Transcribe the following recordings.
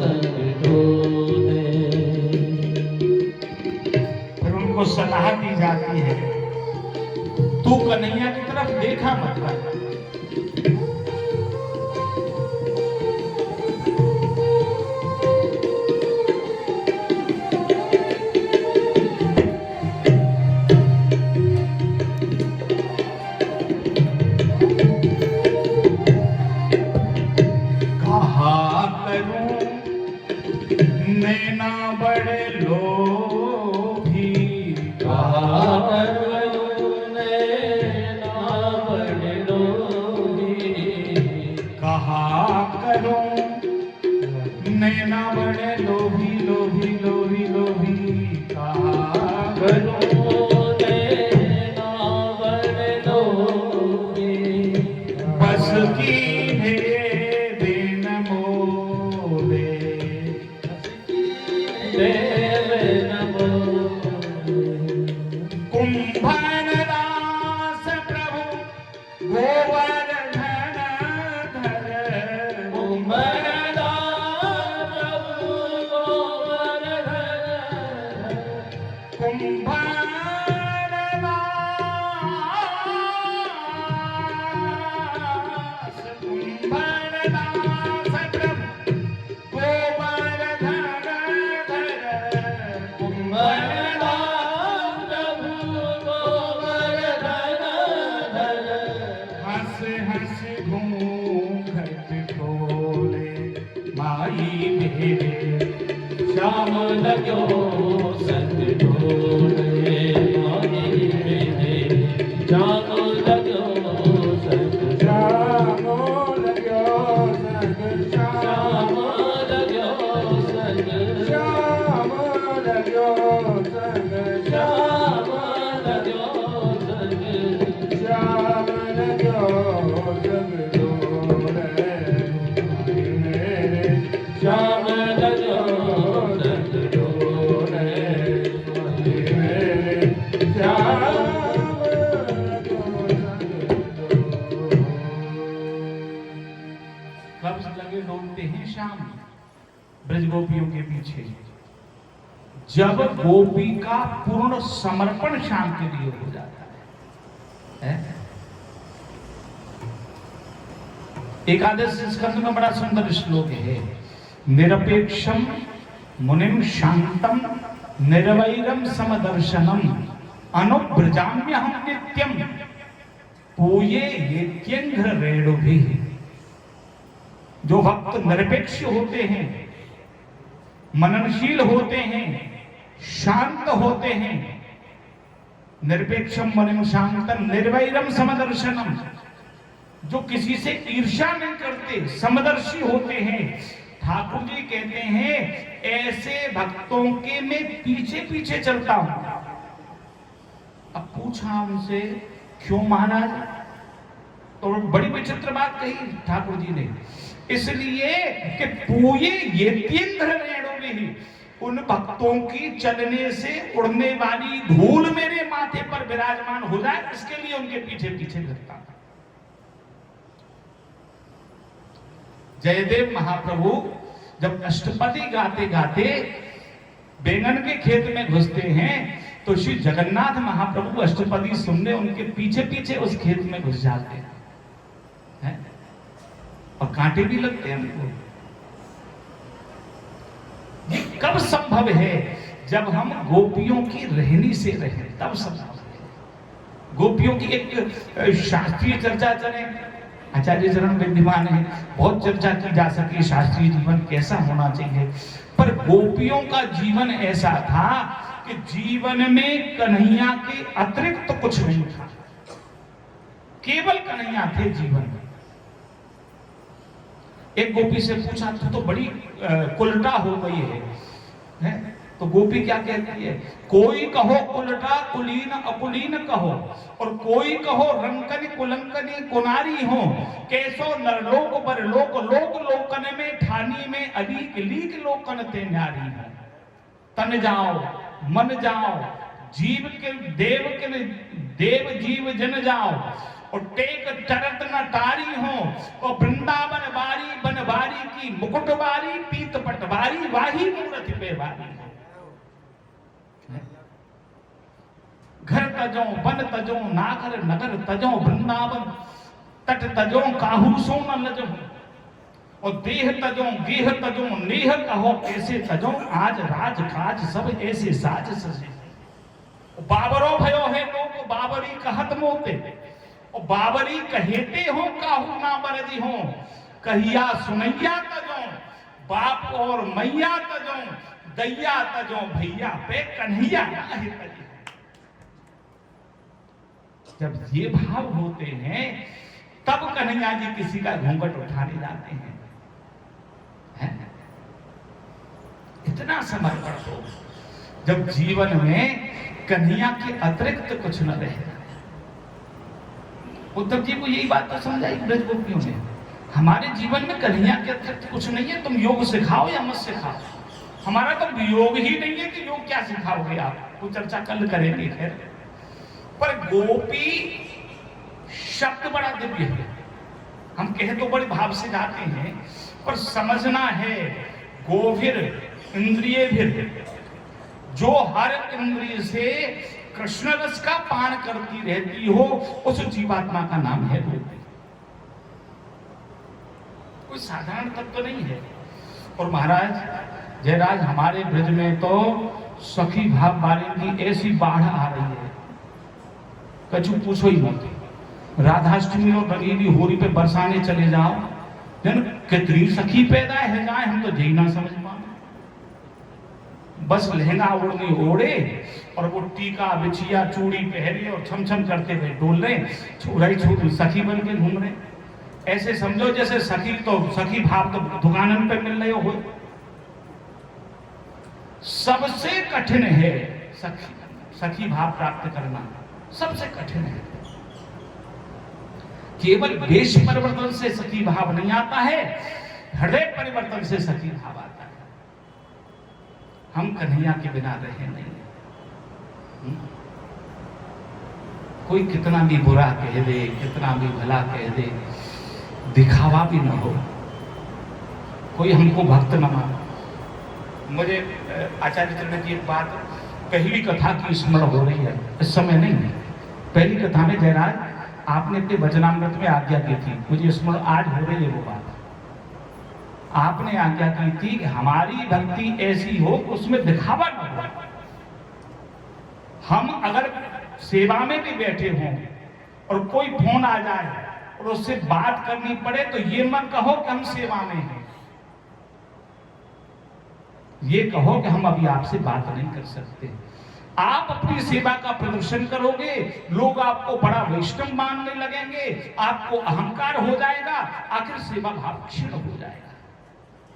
संग डोले। फिर उनको सलाह दी जाती है, तू कन्हैया की तरफ देखा मत कर। नैना बड़े लोभी, कहा करूं नैना बड़े लोभी। कहा करूं नैना बड़े लोभी लोभी लोभी लोभी। कहा करूं नैना बड़े लोभी। बस की भेद न मोले, देव न बोले। कुंभन दास प्रभु गोवर्धन धर। कुंभदास प्रभु गोवर्धन। कुंभन दास, कुंभन दास प्रभु गोवर्धन धर। कुंभदास प्रभु गोवर्धन धर। हंस हंस घूंघट खोले, माई मेरे श्याम लगो संग डोले। माही मेरे श्याम लगो संग। श्याम लगो संग, श्याम लगो संग। श्याम लगो संग, श्याम लगो संग। श्याम लगो संग डोले। मेरे श्याम लगो संग डोले। मेरे श्याम लगो संग डोले। कब लगे डोलते हैं श्याम ब्रज गोपियों के पीछे, जब गोपी का पूर्ण समर्पण श्याम के लिए हो जाता है? एकादश स्कंद में बड़ा सुंदर श्लोक है, निरपेक्षम मुनिम शांतम निर्वैरम समदर्शनम अनुब्रजाम्यहम नित्यम पूये येत्यंघ्र रेणुभिः। जो भक्त निरपेक्ष होते हैं, मननशील होते हैं, शांत होते हैं, निरपेक्षम मुनिम शांतम निर्वैरम समदर्शनम, जो किसी से ईर्ष्या नहीं करते, समदर्शी होते हैं। ठाकुर जी कहते हैं ऐसे भक्तों के मैं पीछे पीछे चलता हूं। अब पूछा उनसे, क्यों महाराज? तो बड़ी विचित्र बात कही ठाकुर जी ने, इसलिए कि पूये येत्येंद्र रेणुभिः, उन भक्तों की चलने से उड़ने वाली धूल मेरे माथे पर विराजमान हो जाए, इसके लिए उनके पीछे पीछे लगता था। जयदेव महाप्रभु जब अष्टपदी गाते गाते बैंगन के खेत में घुसते हैं, तो श्री जगन्नाथ महाप्रभु अष्टपदी सुनने उनके पीछे पीछे उस खेत में घुस जाते हैं, और कांटे भी लगते हैं उनको। ये कब संभव है? जब हम गोपियों की रहनी से रहें, तब संभव है। गोपियों की एक शास्त्रीय चर्चा चले, आचार्य चरण विद्यमान है, बहुत चर्चा की जा सके शास्त्रीय जीवन कैसा होना चाहिए, पर गोपियों का जीवन ऐसा था कि जीवन में कन्हैया के अतिरिक्त तो कुछ नहीं था, केवल कन्हैया थे जीवन में। एक गोपी से पूछा, तू तो बड़ी कुलटा हो गई है? तो गोपी क्या कहती है, कोई कहो उल्टा कुलीन अकुलीन कहो, और कोई कहो रंकन कुलंकनी कुनारी हो, कैसो नरलोक परलोक लोक लोकन में ठानी में अलीक लीक लोकन ते न्यारी हो। तन जाओ मन जाओ जीव के देव जीव जन जाओ, और टेक चरत न तारी हो, और वृंदावन बारी बनवारी की मुकुट बारी पीत पट बारी वाही मूर्ति पे बारी। घर तजो वन तजो नागर नगर तजो वृंदावन तट तजो काहू सो न लजो और देह तजो गेह तजो नेह कहो ऐसे तजो आज राज काज सब ऐसे साज सजे। बाबरो भयो है लोग बाबरी कहत मोते और बाबरी कहेते हो काहू ना बरदी हो कहिया सुनैया तजो बाप और मैया तजो दैया तजो भैया पे कन्हैया नाहे तजे। जब ये भाव होते हैं तब कन्हैया जी किसी का घूंघट उठाने जाते हैं। इतना समर्पण हो जब जीवन में कन्हैया के अतिरिक्त कुछ न रहे। उद्धव जी को यही बात तो समझाई ब्रजगोपियों ने, हमारे जीवन में कन्हैया के अतिरिक्त कुछ नहीं है, तुम योग सिखाओ या मत सिखाओ, हमारा तो योग ही नहीं है कि योग क्या सिखाओगे आप, वो चर्चा कल करेंगे। खैर पर गोपी शब्द बड़ा दिव्य है, हम कहे तो बड़े भाव से जाते हैं पर समझना है गोभिर इंद्रिय भी जो हर इंद्रिय से कृष्ण रस का पान करती रहती हो उस जीवात्मा का नाम है गोपी। कोई साधारण तत्व नहीं है। और महाराज जयराज हमारे ब्रज में तो सखी भाव बारिंदी ऐसी बाढ़ आ रही है कछु पूछो ही मत। राधाष्टमी और रंगीली होली पे बरसाने चले जाओ, जन कितनी सखी पैदा है जाए हम तो जी ना समझ पाए। बस लहंगा ओढ़नी ओढ़े और वो टीका बिछिया चूड़ी पहने और छम छम करते हुए डोल रहे, छोराई छोटी सखी बन के घूम रहे। ऐसे समझो जैसे सखी भाव तो दुकानन पे मिल रहे हो। सबसे कठिन है सखी भाव प्राप्त करना, सबसे कठिन है। केवल वेश परिवर्तन से सखी भाव नहीं आता है, हृदय परिवर्तन से सखी भाव आता है। हम कन्हैया के बिना रहे नहीं। कोई कितना भी बुरा कह दे, कितना भी भला कह दे, दिखावा भी न हो, कोई हमको भक्त न माने। मुझे आचार्य चरण की एक बात, पहली कथा की स्मरण हो रही है, इस समय नहीं है। पहली कथा में जयराज आपने अपने वचनामृत में आज्ञा की थी, मुझे स्मरण आज हो रही है वो बात। आपने आज्ञा की थी कि हमारी भक्ति ऐसी हो कि उसमें दिखावा न हो। हम अगर सेवा में भी बैठे हों और कोई फोन आ जाए और उससे बात करनी पड़े तो ये मत कहो कि हम सेवा में हैं, ये कहो कि हम अभी आपसे बात नहीं कर सकते। आप अपनी सेवा का प्रदर्शन करोगे, लोग आपको बड़ा वैष्णव मानने लगेंगे, आपको अहंकार हो जाएगा, आखिर सेवा भाव क्षीण हो जाएगा।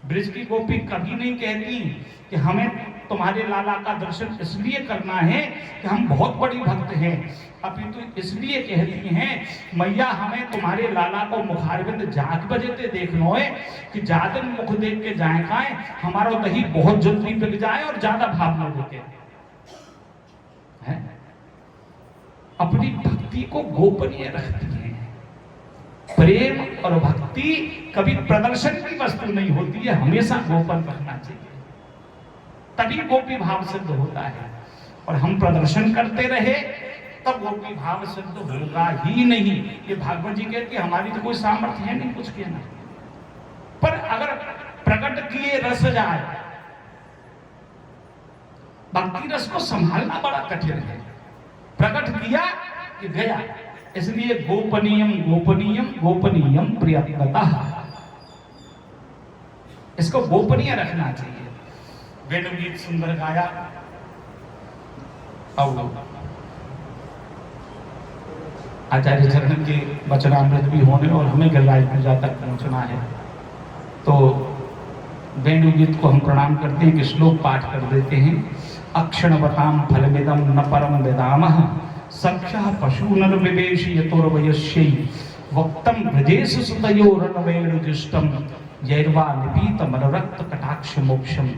ब्रज की गोपी कभी नहीं कहती कि हमें तुम्हारे लाला का दर्शन इसलिए करना है कि हम बहुत बड़ी भक्त हैं, अपितु इसलिए कहती हैं मैया हमें तुम्हारे लाला को मुखारविंद जाग बजेते देखना है कि ज्यादा मुख देख के जाए खाए, हमारा दही बहुत जल्दी बिक जाए और ज्यादा भाव न होते। अपनी भक्ति को गोपनीय रखती है। प्रेम और भक्ति कभी प्रदर्शन की वस्तु नहीं होती है, हमेशा गोपन रखना चाहिए, तभी गोपी भाव सिद्ध होता है। और हम प्रदर्शन करते रहे तब गोपी भाव सिद्ध होगा ही नहीं। ये भागवत जी कहती है हमारी तो कोई सामर्थ्य है नहीं कुछ कहना, पर अगर प्रकट किए रस जाए, भक्ति रस को संभालना बड़ा कठिन है। प्रकट किया कि गया, इसलिए गोपनीयम गोपनीयम गोपनीयम प्रियतः, इसको गोपनीय रखना चाहिए। वेणु गीत सुंदर गाया, अब आचार्य चरण के वचनामृत भी होने और हमें गिरिराज पूजा तक पहुंचना है, तो वेणु गीत को हम प्रणाम करते हैं कि श्लोक पाठ कर देते हैं। अक्षणवताम फलमिदं न परम वेदामः सख्यः पशूनर विवेश यतोर्वयस्यै वक्तं ब्रजेश सुतयोरनवेणुजुष्टं जैर्वा निपीत मनोरक्त कटाक्ष मोक्षम।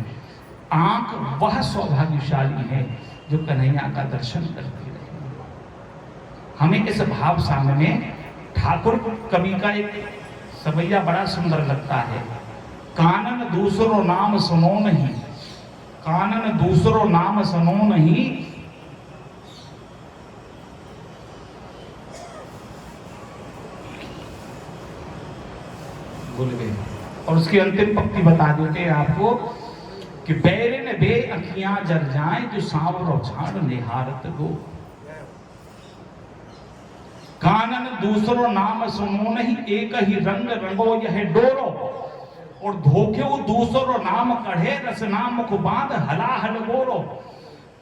आंख वह सौभाग्यशाली है जो कन्हैया का दर्शन करती रहे। हमें इस भाव सामने ठाकुर कवि का एक सवैया बड़ा सुंदर लगता है। कानन दूसरो नाम सुनो नहीं, कानन दूसरो नाम सुनो नहीं, भूल गए। और उसकी अंतिम पंक्ति बता देते हैं आपको कि बैरिन बे अखियां जर जाए जो सांवरो झाड़ निहारत गो, कानन दूसरो नाम सुनो नहीं, एक ही रंग रंगो यह डोरो, और धोखे दूसरो नाम कढ़े रसना मुख बांध हलाहल गोरो,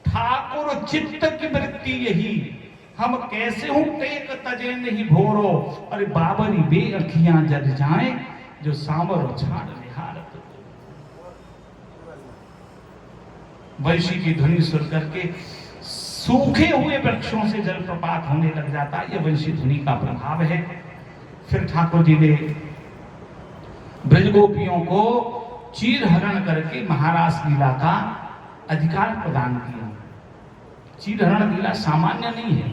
ठाकुर चित्त की वृत्ति यही हम कैसे हूं टेक तजे नहीं भोरो, अरे बाबरी बे अखियां जर जाए जो सांवरो झाड़ निहारत। वंशी की ध्वनि सुन करके सूखे हुए वृक्षों से जलप्रपात होने लग जाता है, यह वंशी ध्वनि का प्रभाव है। फिर ठाकुर जी ने ब्रजगोपियों को चीर हरण करके महारास लीला का अधिकार प्रदान किया। चीर हरण लीला सामान्य नहीं है।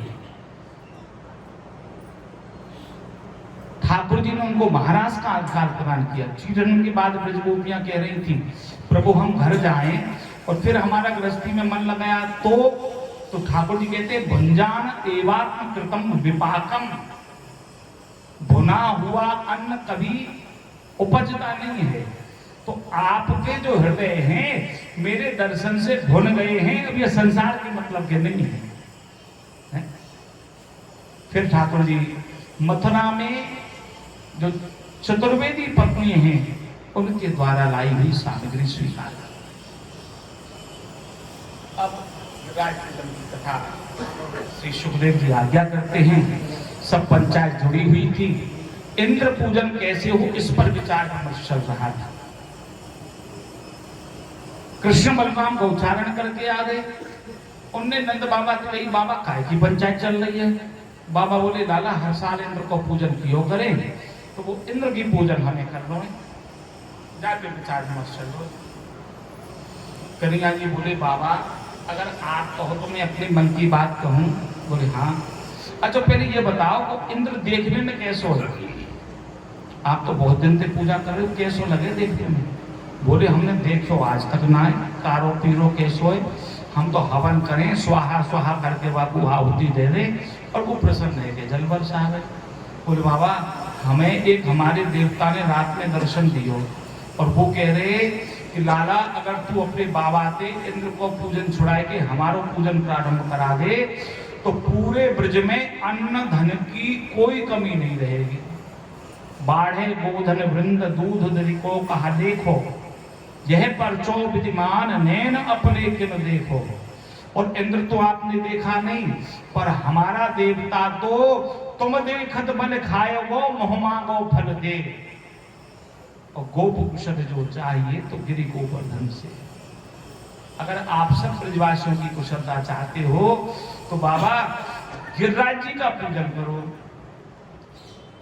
ठाकुर जी ने उनको महाराज का अधिकार प्रदान किया। चीर हरण के बाद ब्रजगोपियां कह रही थी, प्रभु हम घर जाएं और फिर हमारा गृहस्थी में मन लगाया तो ठाकुर जी कहते भुंजान एवात्म कृतम विपाकम, भुना हुआ अन्न कभी उपजता नहीं है। तो आपके जो हृदय हैं मेरे दर्शन से भुन गए हैं, अब ये संसार के मतलब के नहीं है। फिर ठाकुर जी मथुरा में जो चतुर्वेदी पत्नी हैं उनके द्वारा लाई हुई सामग्री स्वीकार कर। अब कथा श्री सुखदेव जी आज्ञा करते हैं। सब पंचायत जुड़ी हुई थी। इंद्र पूजन कैसे हो इस पर विचार विमर्श चल रहा था। कृष्ण बलराम को उच्चारण करके आ गए। उनने नंद बाबा से कही, बाबा काय की पंचायत चल रही है? बाबा बोले, लाला हर साल इंद्र को पूजन क्यों करें, तो वो इंद्र की पूजन हमें कर लो। जाके विचार विमर्श चल लो। कन्हैया जी बोले, बाबा अगर आप कहो तो मैं अपने मन की बात कहूं। बोले हाँ। अच्छा पहले ये बताओ तो इंद्र देखने में कैसो है? आप तो बहुत दिन से पूजा कर रहे हो, कैसो लगे देखने में? बोले हमने देखो आज तक ना है, कारो पीरो कैसो है, हम तो हवन करें स्वाहा स्वाहा करके बाबू आहुति दे दे और वो प्रसन्न है कि जल वर्षा आ गए। बोले बाबा हमें एक हमारे देवता ने रात में दर्शन दियो और वो कह रहे कि लाला अगर तू अपने बाबा से इंद्र को पूजन छुड़ाए के हमारो पूजन प्रारंभ करा दे तो पूरे ब्रज में अन्न धन की कोई कमी नहीं रहेगी। बाढ़े गोधन वृंद दूध दरिको कहा देखो, यह परचो विद्यमान नैन अपने किन देखो। और इंद्र तो आपने देखा नहीं, पर हमारा देवता तो तुम देखत बल खाए वो मोहमांगो फल दे। और गोप कुशल जो चाहिए तो गिरि गोवर्धन से। अगर आप सब ब्रजवासियों की कुशलता चाहते हो तो बाबा गिरिराज जी का पूजन करो।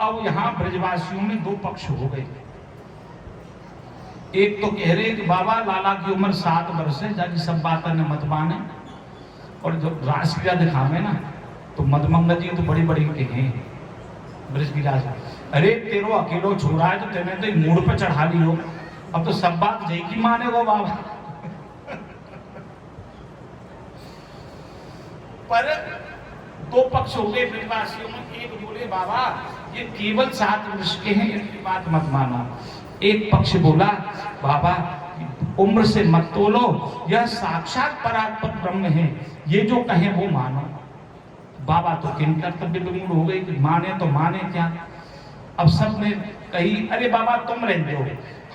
अब यहाँ ब्रजवासियों में दो पक्ष हो गए। एक तो कह रहे कि बाबा लाला की उम्र 7 वर्ष है, जाके सब बात ने मत माने और जो रासलीला दिखावे ना तो मदमंगल जी तो बड़ी बड़ी के हैं ब्रज की राज। अरे तेरो अकेलो छोड़ा है तो तेने तो मूड पे चढ़ा ली हो, अब तो सब बात जय की माने वो बाबा। पर दो पक्ष हो गए ब्रजवासियों में। एक बोले बाबा ये केवल 7 वर्ष के हैं, इनकी बात मत मानो। एक पक्ष बोला बाबा उम्र से मत तोलो, यह साक्षात परात्पर ब्रह्म है, ये जो कहें वो मानो। बाबा तो किन कर्तव्य विमूढ़ हो गई कि माने तो माने क्या। अब सब ने कही अरे बाबा तुम रहते हो,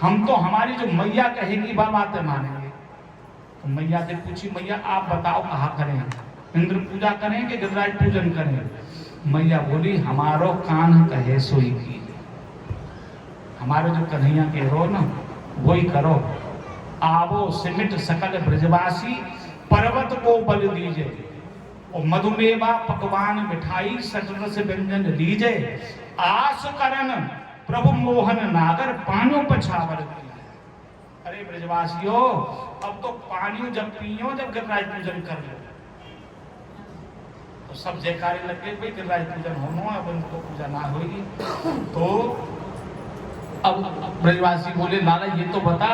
हम तो हमारी जो मैया कहेगी बाबा ते मानेंगे। तो मैया से पूछी, मैया आप बताओ कहा करें, इंद्र पूजा करें कि गिरिराज पूजन करें? मैया बोली हमारो कान कहे सोई की, हमारे जो कन्हैया के रो ना वही करो। आवो सिमिट सकल ब्रजवासी पर्वत को बल दीजिए, और मधुमेवा पकवान मिठाई सटरस व्यंजन लीजे। आस करन प्रभु मोहन नागर पानियों पछावर। अरे ब्रजवासियों अब तो पानी जब पियो जब गिरिराज पूजन कर लो। तो सब जयकारे लगे भाई गिरिराज पूजन होना है, अब इनको पूजा ना होगी। तो अब ब्रजवासी बोले लाला ये तो बता,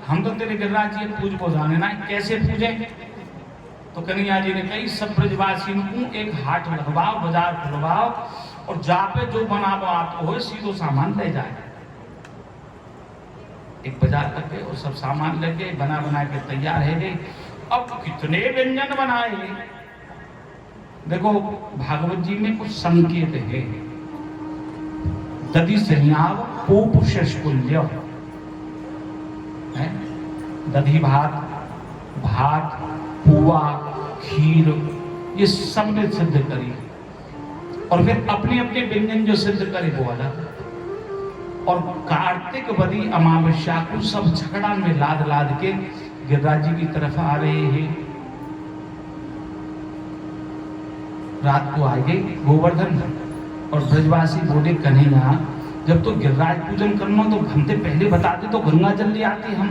हम तो तेरे गिरिराज जी पूज को जाने ना, कैसे पूजे? तो कन्हैया जी ने कही सब ब्रजवासी को एक हाट लगवाओ, बाजार खुलवाओ और जा पे जो बनावो आपको हो सीधो सामान ले जाए। एक बाजार करके और सब सामान लेके बना के तैयार है गई। अब कितने व्यंजन बनाए, देखो भागवत जी में कुछ संकेत है। दधि संयाव पोप शशकुल्य है, दधि भात, भात, पुआ, खीर, ये सब ने सिद्ध करी और फिर अपने अपने व्यंजन जो सिद्ध करे वो अलग। और कार्तिक बदी अमावस्या को सब झगड़ा में लाद लाद के गिरिराज जी की तरफ आ रहे हैं। रात को आए गोवर्धन और ब्रजवासी बोले कन्हैया जब तो गिरिराज पूजन करना तो हमसे पहले बताते तो गंगा जल ले आते हम।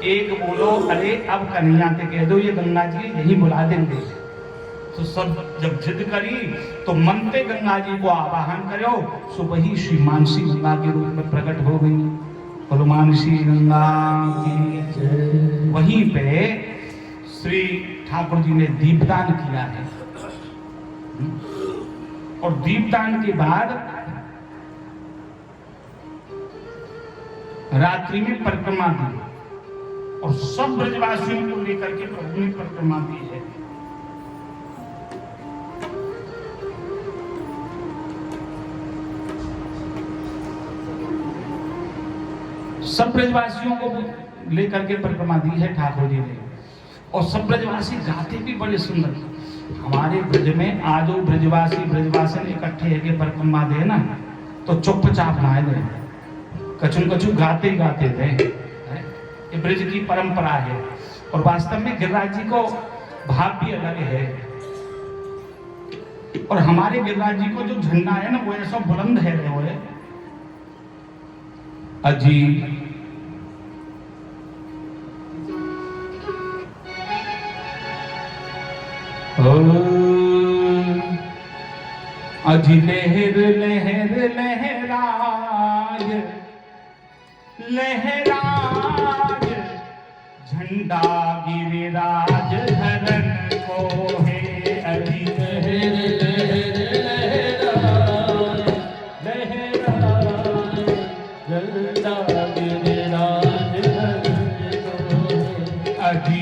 एक बोलो अरे अब कन्हैया के कह दो ये गंगा जी यही बुला देंगे। तो सब जब जिद करी तो मनते गंगा जी को आवाहन करो, सो वही श्री मानसी गंगा के रूप में प्रकट हो गई। बोलो मानसी गंगा की जय। वहीं पे श्री ठाकुर जी ने दीपदान किया है और दीपदान के बाद रात्रि में परिक्रमा दी और सब ब्रजवासियों को लेकर के प्रभु ने परिक्रमा दी है। सब ब्रजवासियों को लेकर के परिक्रमा दी है ठाकुर जी ने और सब ब्रजवासी गाते भी बड़े सुंदर। हमारे ब्रज में आज वो ब्रजवासी ब्रजवासन इकट्ठे है परिक्रमा दे ना तो चुपचाप ना दे, कछु कछु गाते ही गाते थे। ये ब्रज की परंपरा है और वास्तव में गिरिराज जी को भाव भी अलग है। और हमारे गिरिराज जी को जो झंडा है ना वो ऐसा बुलंद है वो है अजी अजी लहर लहर लहराय लहराय झंडा गिरिराज धरन को है। अजी लहर लहर लहराय लहराय झंडा गिरिराज धरन को है। अजी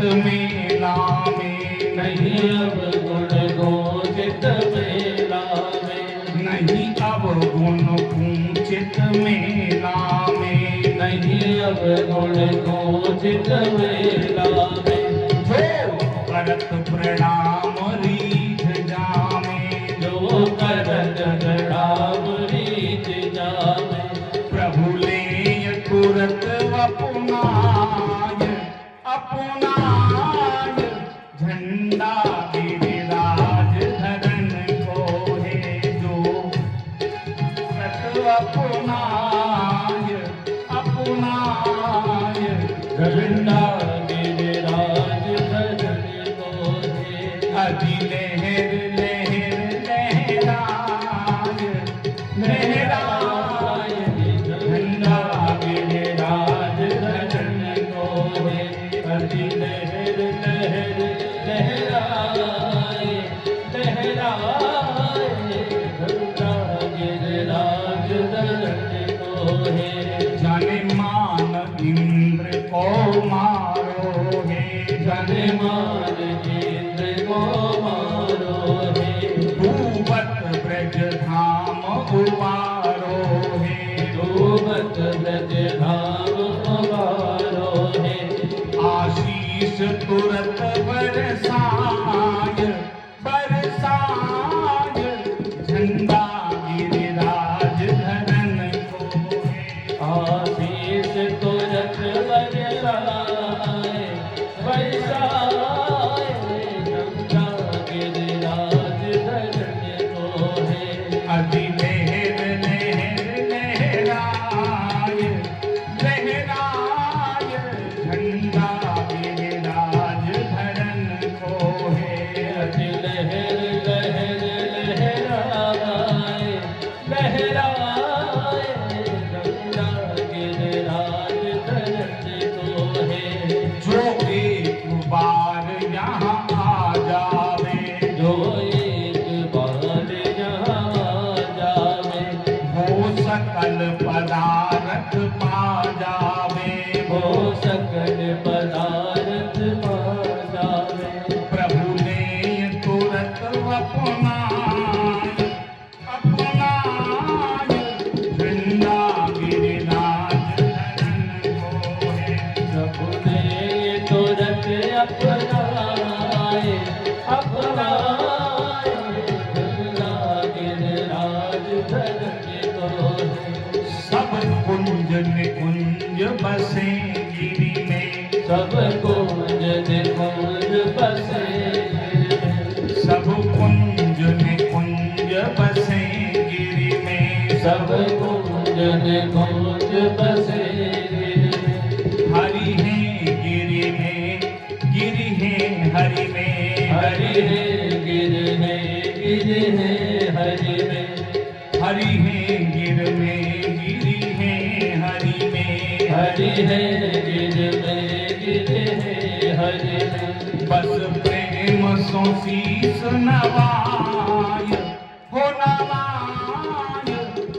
मेला में नहीं अब गुण गोचित मेला में नहीं अब गुण पूंचित मेला में नहीं अब गुण गोचित मेला में जो करत प्रणाम रीझ जामे जो करत प्रणाम रीझ जामे प्रभु ले तुरत अपनाय अपनाय झंडा गिरिराज धरन को है जो तुरत अपनाय अपनाय झंडा गिरिराज धरन को है। अजी लहर लहर लहराय लहराय झंडा गिरिराज धरन को है। अजी लहर लहर लहराए लहराए झंडा गिरिराज धरन को है। जाने मान इंद्र को मारो है जाने मान इंद्र को मारो है। धूबत ब्रज धाम उबारो है धूबत ब्रज धाम उबारो है। आशीष तुरत बरसाय बरसाय झंडा गिरिराज धरन को है। आशीष तुरत बरसाय बरसाय अपनाय अपनाय झंडा गिरिराज धरन को है। सबने तुरंत अपनाए अपनाए झंडा गिरिराज धरन को है। सब कुंज निकुंज बसे गिरि में, सब कुंज निकुंज बसे गिरि में। सब कुंज निकुंज बसे गिरि में, सब कुंज निकुंज बसे गिरि में। हरि है गिरि में, गिरि है हरि में, हरि है गिरि है गिरि है हरि में। हरि है गिर में, गिरि है हरि में, हरि है गिरि में गिरि है हरि में। बस प्रेम सो शीस नवाय हो नवाय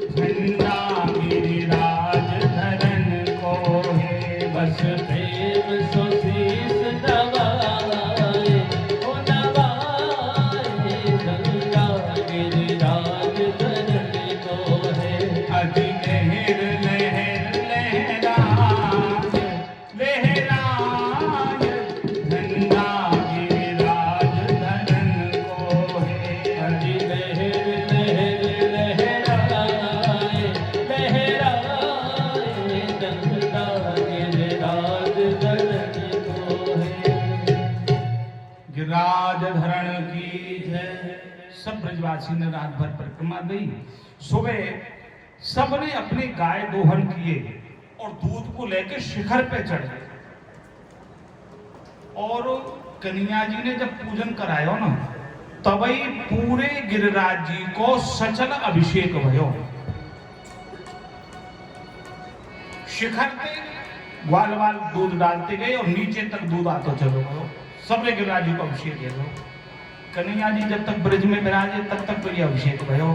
झंडा गिरिराज धरन को है। बस प्रेम सो शीस नवाए ओ नवाए झंडा गिरिराज धरन को है। अति लहर लहर लहराय लहराय झंडा गिरिराज धरन को है। हरि लहर लहर लहराए लहराए झंडा गिरिराज धरन को है। गिरिराज धरण की जय। सब ब्रजवासी ने रात भर परिक्रमा दी। सुबह सबने अपने गाय दोहन किए और दूध को लेकर शिखर पे चढ़े। और कन्हैया जी ने जब पूजन करायो ना, तभी पूरे गिरिराज जी को सचल अभिषेक भयो। शिखर पे ग्वाल वाल दूध डालते गए और नीचे तक दूध आते चलो गयो। सबने गिरिराज जी को अभिषेक किया। कन्हैया जी जब तक ब्रज में विराजे तब तक तो ये अभिषेक भयो।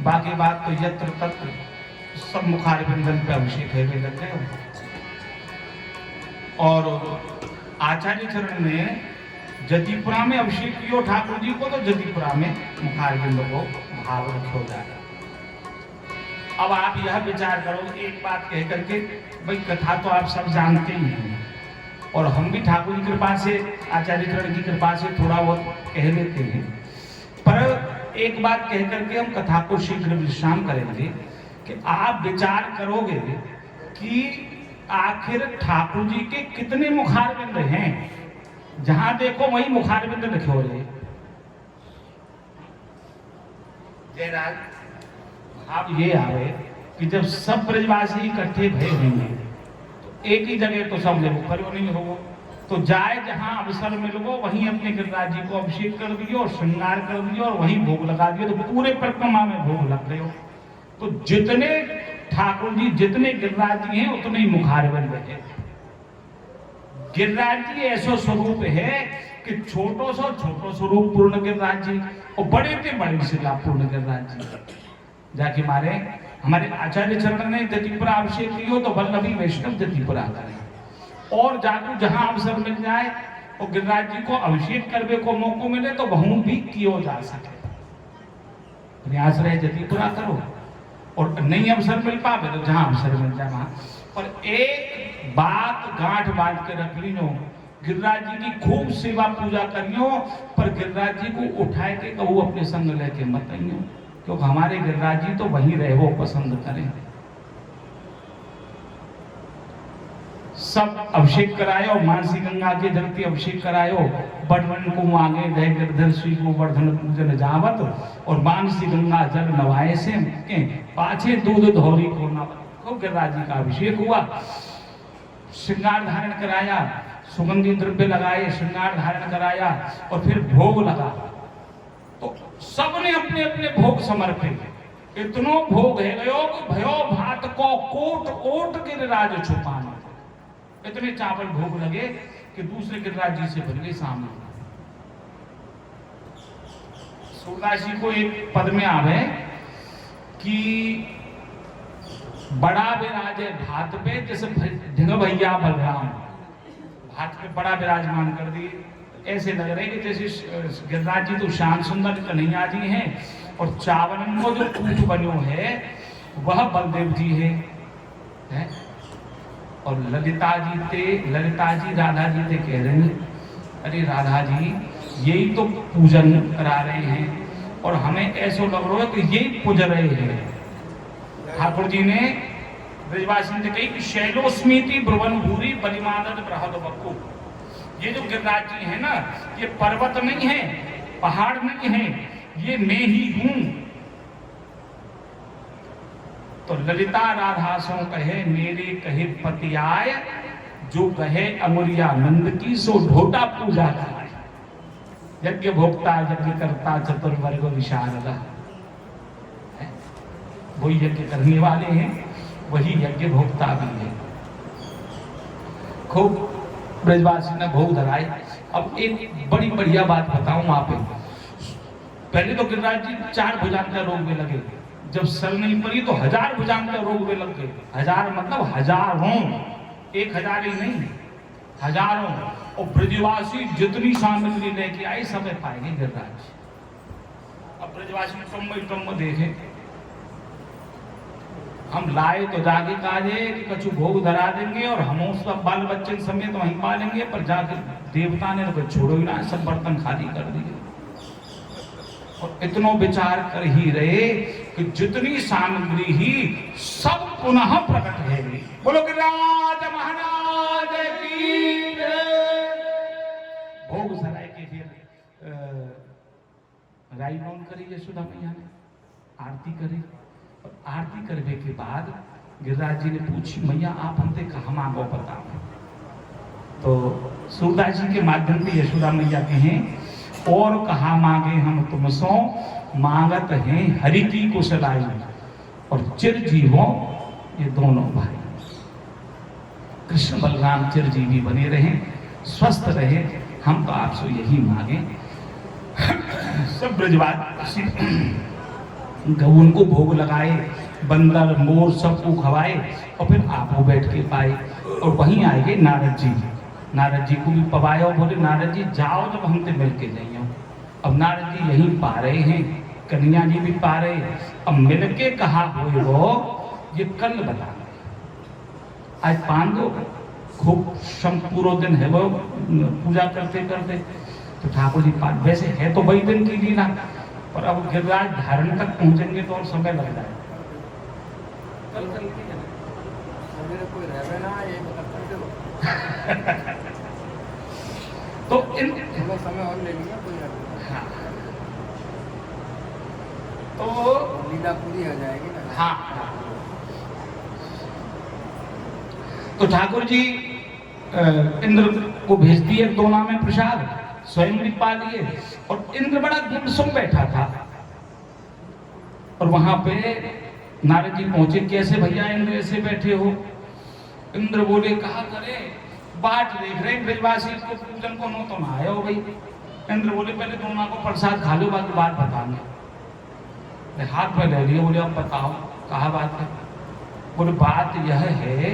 बाकी बात तो यत्र तत्र सब मुखार बिंदन पे अभिषेक है लग गए। और आचार्य चरण ने जतिपुरा में अभिषेक किया ठाकुर जी को, तो जतिपुरा में मुखार बिंद को भाव रखो जाए। अब आप यह विचार करो, एक बात कह करके, भाई कथा तो आप सब जानते ही हैं और हम भी ठाकुर की कृपा से, आचार्य चरण की कृपा से थोड़ा बहुत कह लेते हैं, पर एक बात कह करके हम कथा को शीघ्र विश्राम करेंगे कि आप विचार करोगे कि आखिर ठाकुर जी के कितने मुखारबिंद हैं। जहां देखो वहीं मुखारबिंद लिखे हो रहे। जयराज, आप ये आवे कि जब सब ब्रजवासी इकट्ठे भय होंगे तो एक ही जगह तो सब लोग खड़े नहीं होगा, तो जाए जहां अवसर मिलो वहीं अपने गिरिराज जी को अभिषेक कर दियो और श्रृंगार कर दियो और वहीं भोग लगा दियो, तो पूरे परिक्रमा में भोग लग रहे हो। तो जितने ठाकुर जी, जितने गिरिराज जी हैं उतने ही मुखारबिंद है। गिरिराज जी ऐसा स्वरूप है कि छोटो स्वरूप पूर्ण गिरिराज जी और बड़े से बड़े शिला पूर्ण गिरिराज जी। जाके मारे हमारे आचार्य चरण ने जतिपुरा अभिषेक किया तो वल्लभी वैष्णव जतिपुरा करें। और जाकू जहां अवसर मिल जाए और गिरिराज जी को अभिषेक करने को मौका मिले तो वहां भी किया जा सके। प्रयास रहे जतिपुरा करो और नहीं अवसर मिल पावे तो जहां अवसर मिल जाए वहां। पर एक बात गांठ बांध के रख लीनो, गिरिराज जी की खूब सेवा पूजा करियो, पर गिरिराज जी को उठाए के कहूँ अपने संग लेके मत आइयो, क्योंकि हमारे गिरिराज जी तो वहीं रहे वो पसंद करें। सब अभिषेक करायो, मानसी गंगा के जल के अभिषेक करायो, बड़वन को मांगे दे गिरधर श्री को वर्धन पूजन जावत और मानसी गंगा जल नवाए से के पाछे दूध धौरी को नवत। खूब गिरिराज जी का अभिषेक हुआ, श्रृंगार धारण कराया, सुगंधी द्रव्य लगाए, श्रृंगार धारण कराया और फिर भोग लगा। तो सबने अपने अपने भोग समर्पित। इतनो भोग है गयो भयो भात को कोट ओट गिरिराज छुपाना। इतने चावल भोग लगे कि दूसरे गिरिराज जी से बन गए सामने। सूरदास जी को एक पद में आवे कि बड़ा विराजे भात पे, जैसे ढिंग भैया बलराम भात पे बड़ा विराजमान कर दिए, ऐसे लग रहे कि जैसे गिरिराज जी तो श्याम सुंदर कन्हैया जी हैं और चावलन को जो कूट बनो है वह बलदेव जी है? और ललिता जी राधा जी से कह रहे हैं अरे राधा जी यही तो पूजन करा रहे हैं और हमें ऐसा लग रहा है कि यही पूज रहे हैं। ठाकुर जी ने ब्रजवासी ने कही कि शैलोस्मीति ब्रुवन भूरी बलिमानद बृहद बक्कू, ये जो गिरिराज जी है ना ये पर्वत नहीं है, पहाड़ नहीं है, ये मैं ही हूं। तो ललिता राधा सो कहे मेरे कहे पति आय, जो कहे अमुरिया नंद की सो ढोटा पूजा कराए। यज्ञ भोक्ता यज्ञ करता चतुर्वर्ग विशारदा, वही यज्ञ करने वाले हैं वही यज्ञ भोक्ता भी है। खूब ब्रजवासी ने भोग धराए। अब एक बड़ी बढ़िया बात बताऊं आप, पहले तो गिरिराज जी 4 भुजांग रोग में लगे, जब सल नहीं पड़ी तो 1000 भुजांग रोग में लग गए। 1000 मतलब हजारों, 1000 ही नहीं हजारों। और ब्रजवासी जितनी सामग्री लेके आए सब पाएंगे गिरिराज। अब ब्रजवासी में टम्म देखे, हम लाए तो जाके काजे कि कछु भोग धरा देंगे और हम उसका बाल बच्चे समेत वहीं पालेंगे, पर जाके देवता ने तो छोड़ो ही ना, सब बर्तन खाली कर दिए। और इतनो विचार कर ही रहे कि जितनी सामग्री ही सब पुनः प्रकट है। बोलो गिरिराज महाराज की जय। भोग सराय के फिर राई नौन करी यशोदा मैया ने, आरती करी। और आरती करने के बाद गिरिराज जी ने पूछी मैया आप हमसे कहाँ मांगो बताओ। तो सूरदास जी के माध्यम से यशोदा मैया कहें और कहा मांगे हम तुमसो, मांगत हैं हरि की कुशलाई और चिरजीवों, ये दोनों भाई कृष्ण बलराम चिरजीवी बने रहें, स्वस्थ रहे, हम तो आपसे यही मांगे। सब ब्रजवासी गऊन को भोग लगाए, बंदर मोर सबको खवाए और फिर आपो बैठ के पाए। और वहीं आएंगे नारद जी, नारद जी को भी पवाए और बोले नारद जी जाओ जब हमसे मिल के नहीं हो। अब नारद जी यहीं पा रहे हैं, कन्हैया जी भी पा रहे, अब मिल के कहा हुए वो ये कल बता। आज 5 दो खूब शम पूरा दिन है वो पूजा करते करते, तो ठाकुर जी पाठ वैसे है तो वही दिन की लीला, पर अब गिरिराज धारण तक पहुंचेंगे तो और समय लग जाए। कल कल की है कोई रहे ना ये तो इन समय और ले लिया कोई। हाँ तो लीला पूरी हो जाएगी ना। हाँ तो ठाकुर जी इंद्र को भेज दिए दोना में प्रसाद, स्वयं भी पा लिए। और इंद्र बड़ा गुमसुम बैठा था और वहां पे नारद जी पहुंचे, कैसे भैया इंद्र ऐसे बैठे हो? इंद्र बोले कहा करे बाट देख रहे ब्रजवासी को पूजन को नो तो ना आए हो भाई। इंद्र बोले पहले दोनों को प्रसाद खा लो बाकी बात बताना। हाथ में ले लिए, बोले अब बताओ कहा बात है? बोले बात यह है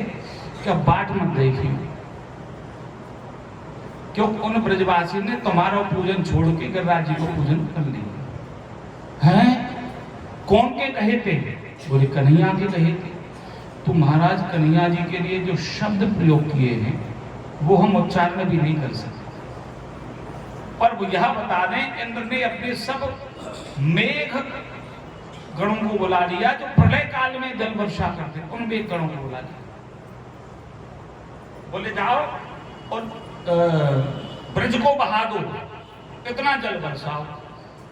कि अब बाट मत देखिए, क्यों उन ब्रजवासी ने तुम्हारा पूजन छोड़ के गिरिराज जी को पूजन कर लिया है। कौन के कहे थे? बोले कन्हैया के कहे थे। तो महाराज कन्हैया जी के लिए जो शब्द प्रयोग किए हैं वो हम उच्चारण भी नहीं कर सकते, पर वो यह बता दें इंद्र ने अपने सब मेघ गणों को बुला लिया जो प्रलय काल में जल वर्षा करते, उन मेघ गणों को बुला लिया। बोले जाओ और ब्रज को बहा दो, इतना जल बरसाओ।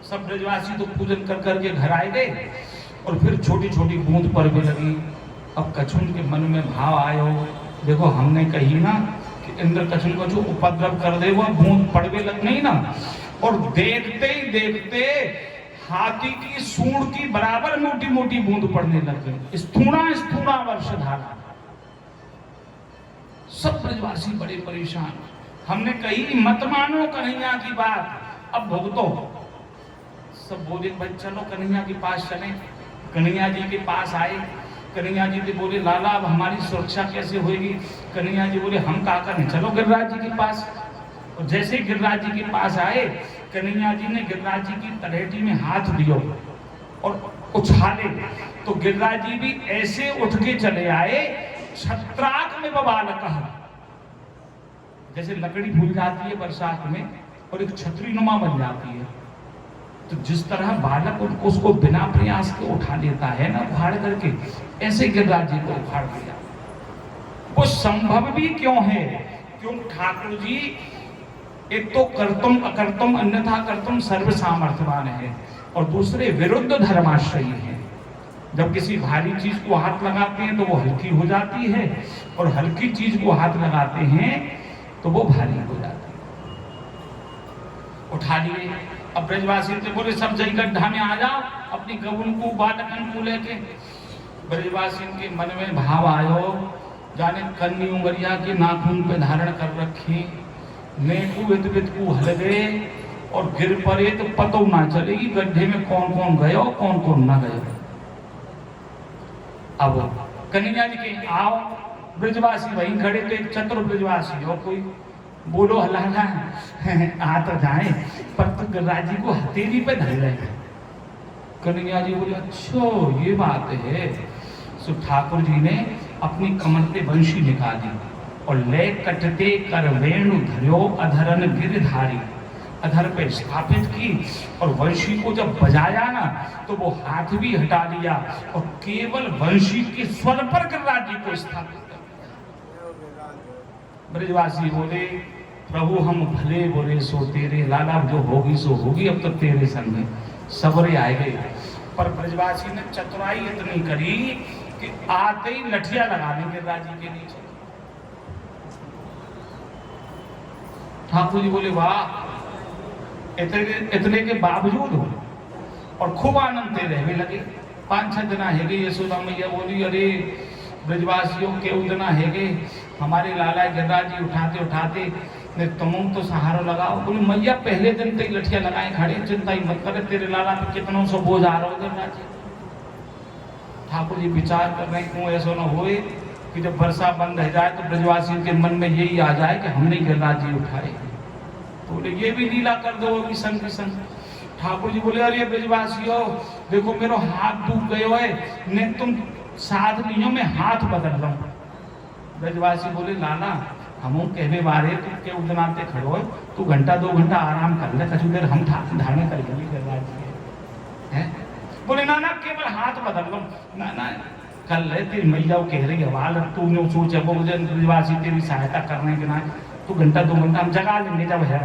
सब ब्रजवासी तो पूजन कर करके घर आए गए और फिर छोटी छोटी बूंद पड़ने लगी। अब कछुन के मन में भाव आयो, देखो हमने कही ना कि इंद्र कछुन को जो उपद्रव कर दे वो बूंद पड़ने लग नहीं ना। और देखते ही देखते हाथी की सूंड की बराबर मोटी मोटी बूंद पड़ने लग गई, स्थूणा वर्षधारा। सब ब्रजवासी बड़े परेशान। हमने कही मत मानो कन्हैया की बात, अब भुगतो। सब बोले भाई चलो कन्हैया के पास चलें। कन्हैया जी के पास आए। कन्हैया जी ने बोले लाला अब हमारी सुरक्षा कैसे होगी? कन्हैया जी बोले हम क्या करें, चलो गिरिराज जी के पास। और जैसे गिरिराज जी के पास आए, कन्हैया जी ने गिरिराज जी की तलहटी में हाथ दियो और उछाले, तो गिरिराज जी भी ऐसे उठ के चले आए, छत्राक में बबालक, जैसे लकड़ी भूल जाती है बरसात में और एक छतरी नुमा बन जाती है, तो जिस तरह बालक उनको उसको बिना प्रयास के उठा लेता है ना उखाड़ करके, ऐसे गिरिराज जी को उखाड़ दिया। वो संभव भी क्यों है? क्यों ठाकुर जी एक तो कर्तुम अकर्तुम अन्यथा कर्तुम सर्व सामर्थ्यवान है और दूसरे विरुद्ध धर्माश्रयी है। जब किसी भारी चीज को हाथ लगाते हैं तो वो हल्की हो जाती है और हल्की चीज को हाथ लगाते हैं तो वो भारी हो जाती है। उठा लिए। अब ब्रजवासी से बोले सब जई गड्ढा में आ जाओ अपनी गबन को बालकन को लेके। ब्रजवासी के मन में भाव आयो, जाने कन्नी उंगरिया के नाखून पे धारण कर रखी, नेकू इतवित को हल गए और गिर पड़े तो पतो ना चलेगी गड्ढे में कौन कौन गयो कौन कौन ना गयो। अब कन्हैया जी के आओ, ब्रजवासी वहीं खड़े, तो एक चतुर ब्रजवासी हो कोई बोलो हलाना आ तो जाए पर तो गिरिराज जी को हथेली पे धर रहे। कन्हैया जी बोले अच्छा ये बात है। सो ठाकुर जी ने अपनी कमर पे बंशी निकाली और ले कटते कर वेणु धर्यो अधरन गिरधारी, अधर पे स्थापित की और वंशी को जब बजाया ना तो वो हाथ भी हटा लिया और केवल वंशी के स्वर पर गिरिराज जी को स्थापित कर दिया। ब्रजवासी बोले प्रभु हम भले बोले सो तेरे, लाला जो होगी सो होगी, अब तो तेरे संग में सबरे आए गए। पर ब्रजवासी ने चतुराई इतनी करी कि आते ही लठिया लगा दी गिरिराज जी के नीचे। ठाकुर जी बोले वाह, इतने के बावजूद हो और खूब आनंद दे रहने लगे। 5-6 दिन है गए। यशोदा मैया बोली अरे ब्रजवासियों के उदना है गए, हमारे लाला गिरिराज जी उठाते उठाते ने तुम तो सहारा लगाओ। बोले मैया पहले दिन तक लठिया लगाए खड़े, चिंता ही मत करे, तेरे लाला पे कितनों सौ बोझ आ रहा हो गिरिराज जी। ठाकुर जी विचार कर रहे क्यों ऐसा न होए कि जब वर्षा बंद रह जाए तो ब्रजवासियों के मन में यही आ जाए कि हमने गिरिराज जी उठाए। तो बोले ये भी लीला कर दो अभी संग के संग। ठाकुर जी बोले अरे ब्रजवासियों देखो मेरा हाथ डूब गयो है, ने तुम साध लियो मैं हाथ बदल रहा हूं। ब्रजवासी बोले लाला हम कहने बारे तुम के उदनाते खड़ो है, तू घंटा 2 घंटा आराम कर ले, कछु देर हम धारण कर लेंगे गिरिराज जी है। बोले ना ना केवल हाथ बदल लो, ना ना कल ले तेरी मैया कह रही हवाल तूने सोचा वो ब्रजवासी तेरी सहायता करने के ना, तू घंटा 2 घंटा हम जगा लेंगे जब है।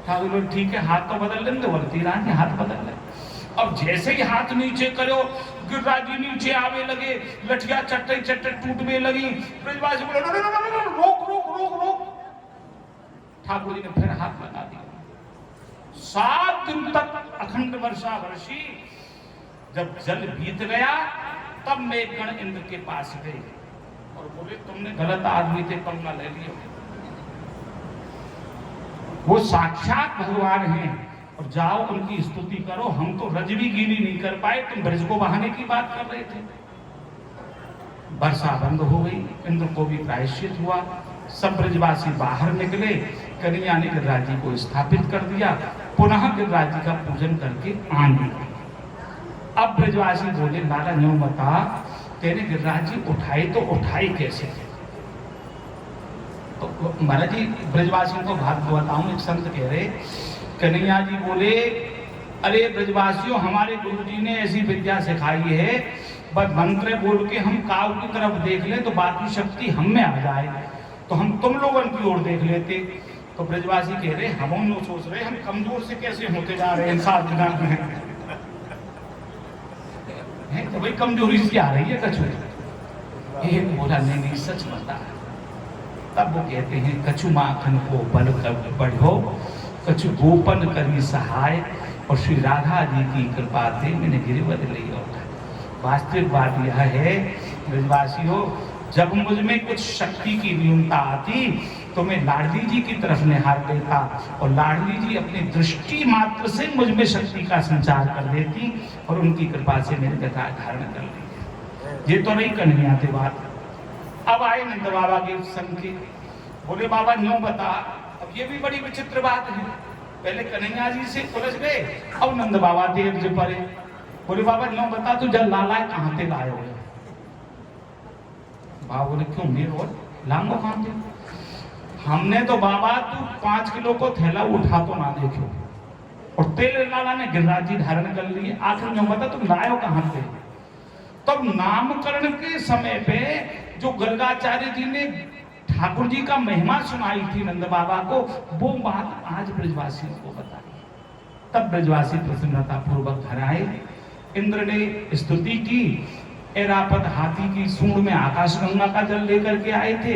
ठाकुर बोले ठीक है हाथ तो बदल लेंगे, बोलती रानी हाथ बदल ले। अब जैसे ही हाथ नीचे करो गिरिराज जी नीचे आवे लगे, लठिया चट्टे चट्टे टूटने लगी। ब्रजवासी बोले रोक रोक रोक रोक। ठाकुर जी ने फिर हाथ लगा दिया। 7 दिन तक अखंड वर्षा वर्षी। जब जल बीत गया तब मेघगण इंद्र के पास गए और बोले तुमने गलत आदमी से पंगा ले लिया। वो साक्षात भगवान हैं और जाओ उनकी स्तुति करो, हम तो रज भी गीली नहीं कर पाए, तुम ब्रज को बहाने की बात कर रहे थे। वर्षा बंद हो गई, इंद्र को भी प्रायश्चित हुआ, सब ब्रजवासी बाहर निकले। कन्हैया ने गिरिराज जी को स्थापित कर दिया, पुनः गिरिराज जी का पूजन करके आन दिया। अब ब्रजवासी बोले लाला न्यों बता तेरे गिरिराज जी उठाए तो उठाए कैसे? तो महाराज जी ब्रजवासियों को बात बताऊं, एक संत कह रहे कन्हैया जी बोले अरे ब्रजवासियों हमारे गुरु जी ने ऐसी विद्या सिखाई है, बस मंत्र बोल के हम काव की तरफ देख ले तो बाकी शक्ति हम में आ जाए, तो हम तुम लोगों की ओर देख लेते। तो ब्रजवासी कह रहे हम लोग सोच रहे हम कमजोर से कैसे होते जा रहे हैं 7 दिन में, तो भाई कमजोरी से आ रही है कछु। एक बोला नहीं सच बता। तब वो कहते हैं कछु माखन को बल कर बढ़ो, कछु गोपन करी सहाय, और श्री राधा जी की कृपा से मैंने गिरिवर ली। वास्तविक बात यह है ब्रजवासियों, जब मुझ में कुछ शक्ति की न्यूनता आती तो मैं लाडली जी की तरफ निहार देता और लाडली जी अपनी दृष्टि मात्र से मुझ में शक्ति का संचार कर देती और उनकी कृपा से मेरे कथा धारण कर ली। ये तो नहीं कन्हैया थे बात। अब आए नंद बाबा के संग के, बोले बाबा न्यों बता ये भी बड़ी विचित्र बात है। पहले कन्हैया जी से उलझ गए, अब नंद बाबा देव जी परे। बोले बाबा नो बता तू जल लाला कहाँ से लाए हो? बाबा बोले क्यों मेरे लांगो कहाँ थे? हमने तो बाबा तू 5 किलो को थैला उठा तो ना देखो, और तेल लाला ने गिरिराज जी धारण कर लिए। आखिर में बता तुम लायो कहाँ से? तब नामकरण के समय पे जो गर्गाचार्य जी ने ठाकुर जी का महिमा सुनाई थी नंद बाबा को, वो बात आज ब्रजवासियों को बताई। तब ब्रजवासी प्रसन्नता पूर्वक घर आए। इंद्र ने स्तुति की। एरापद हाथी की सूंड में आकाश गंगा का जल लेकर के आए थे,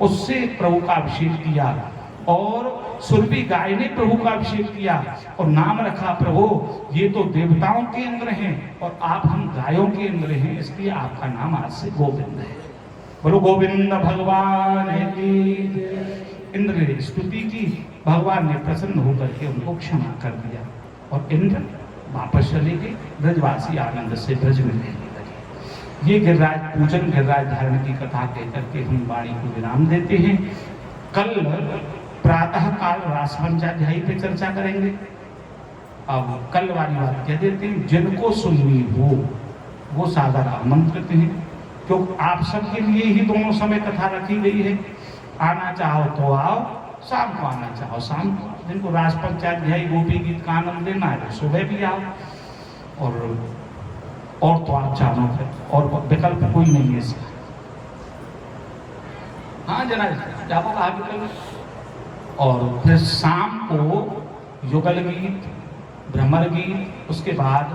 उससे प्रभु का अभिषेक किया। और सुरभि गाय ने प्रभु का अभिषेक किया और नाम रखा प्रभु ये तो देवताओं के इंद्र हैं और आप हम गायों के इंद्र हैं, इसलिए आपका नाम आज से गोविंद है। बोलो गोविंद भगवान की। इंद्र ने स्तुति की, भगवान ने प्रसन्न होकर के उनको क्षमा कर दिया और इंद्र वापस चले गए। ब्रजवासी आनंद से ब्रज में रहने लगे। ये गिरिराज पूजन, गिरिराज धारण की कथा कहकर के हम वाणी को विराम देते हैं। कल प्रातः काल रास पंचाध्यायी पे चर्चा करेंगे। अब कल वाली बात कह देते हैं, जिनको सुननी हो वो सादर आमंत्रित हैं, क्योंकि आप सबके लिए ही दोनों समय कथा रखी गई है। आना चाहो तो आओ, शाम को आना चाहो शाम को। जिनको रास पंचाध्यायी गोपी गीत का आनंद लेना है तो सुबह भी आओ, और तो आप जानो फिर, और विकल्प कोई नहीं है इसका। हाँ जना जाओ कहा विकल्प। और फिर शाम को युगल गीत, भ्रमर गीत, उसके बाद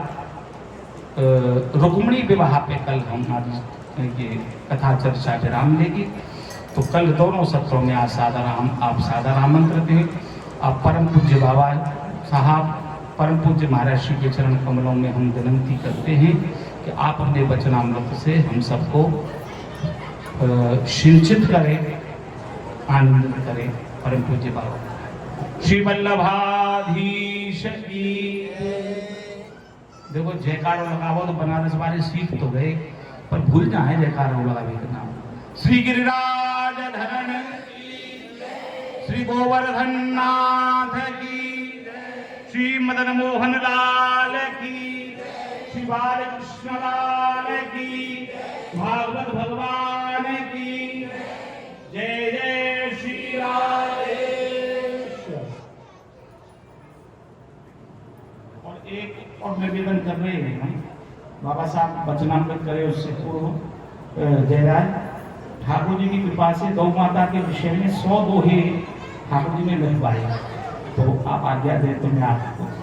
रुक्मिणी विवाह पे कल हमारी ये कथा चर्चा विराम लेगी। तो कल दोनों सत्रों में आप सादर आमंत्रित हैं। आप परम पूज्य बाबा साहब, परम पूज्य महाराज श्री के चरण कमलों में हम विनती करते हैं कि आप अपने वचनामृत से हम सबको सिंचित करें, आनंदित करें। परम पूज्य बाबा श्री वल्लभाधीश की। देखो जयकारो लगावो तो बनारस वाले सीख तो गए, पर भूल जाए जयकारो लगावे के नाम। श्री गिरिराज धरण श्री गोवर्धन नाथ की, श्री मदन मोहन लाल की, श्री बालकृष्ण लाल की, भागवत भगवान की जय। जय श्री राधेश। और एक और निवेदन कर रहे हैं हम, बाबा साहब वचनामृत करे उससे पूर्व जयराज ठाकुर जी की कृपा से गौ माता के विषय में 100 दोहे ठाकुर जी ने लिखवाए, तो आप आज्ञा दें तो मैं आपको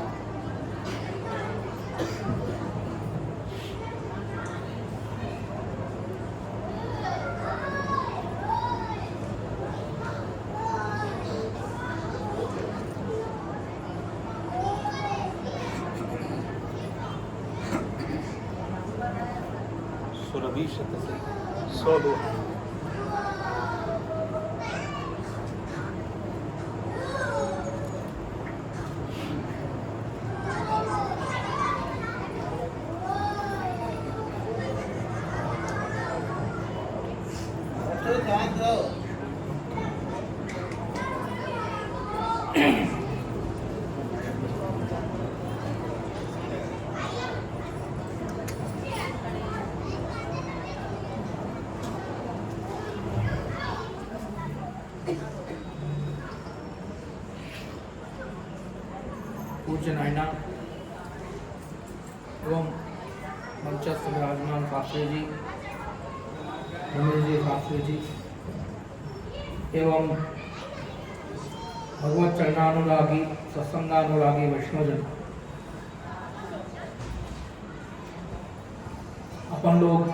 सुरभि शत से 100 दोहे। पूज्य नायना एवं मंचस्थ विराजमान शास्त्री जी, रमेश जी शास्त्री जी एवं भगवत चरणानुरागी सत्संगानुरागी वैष्णवजन, अपन लोग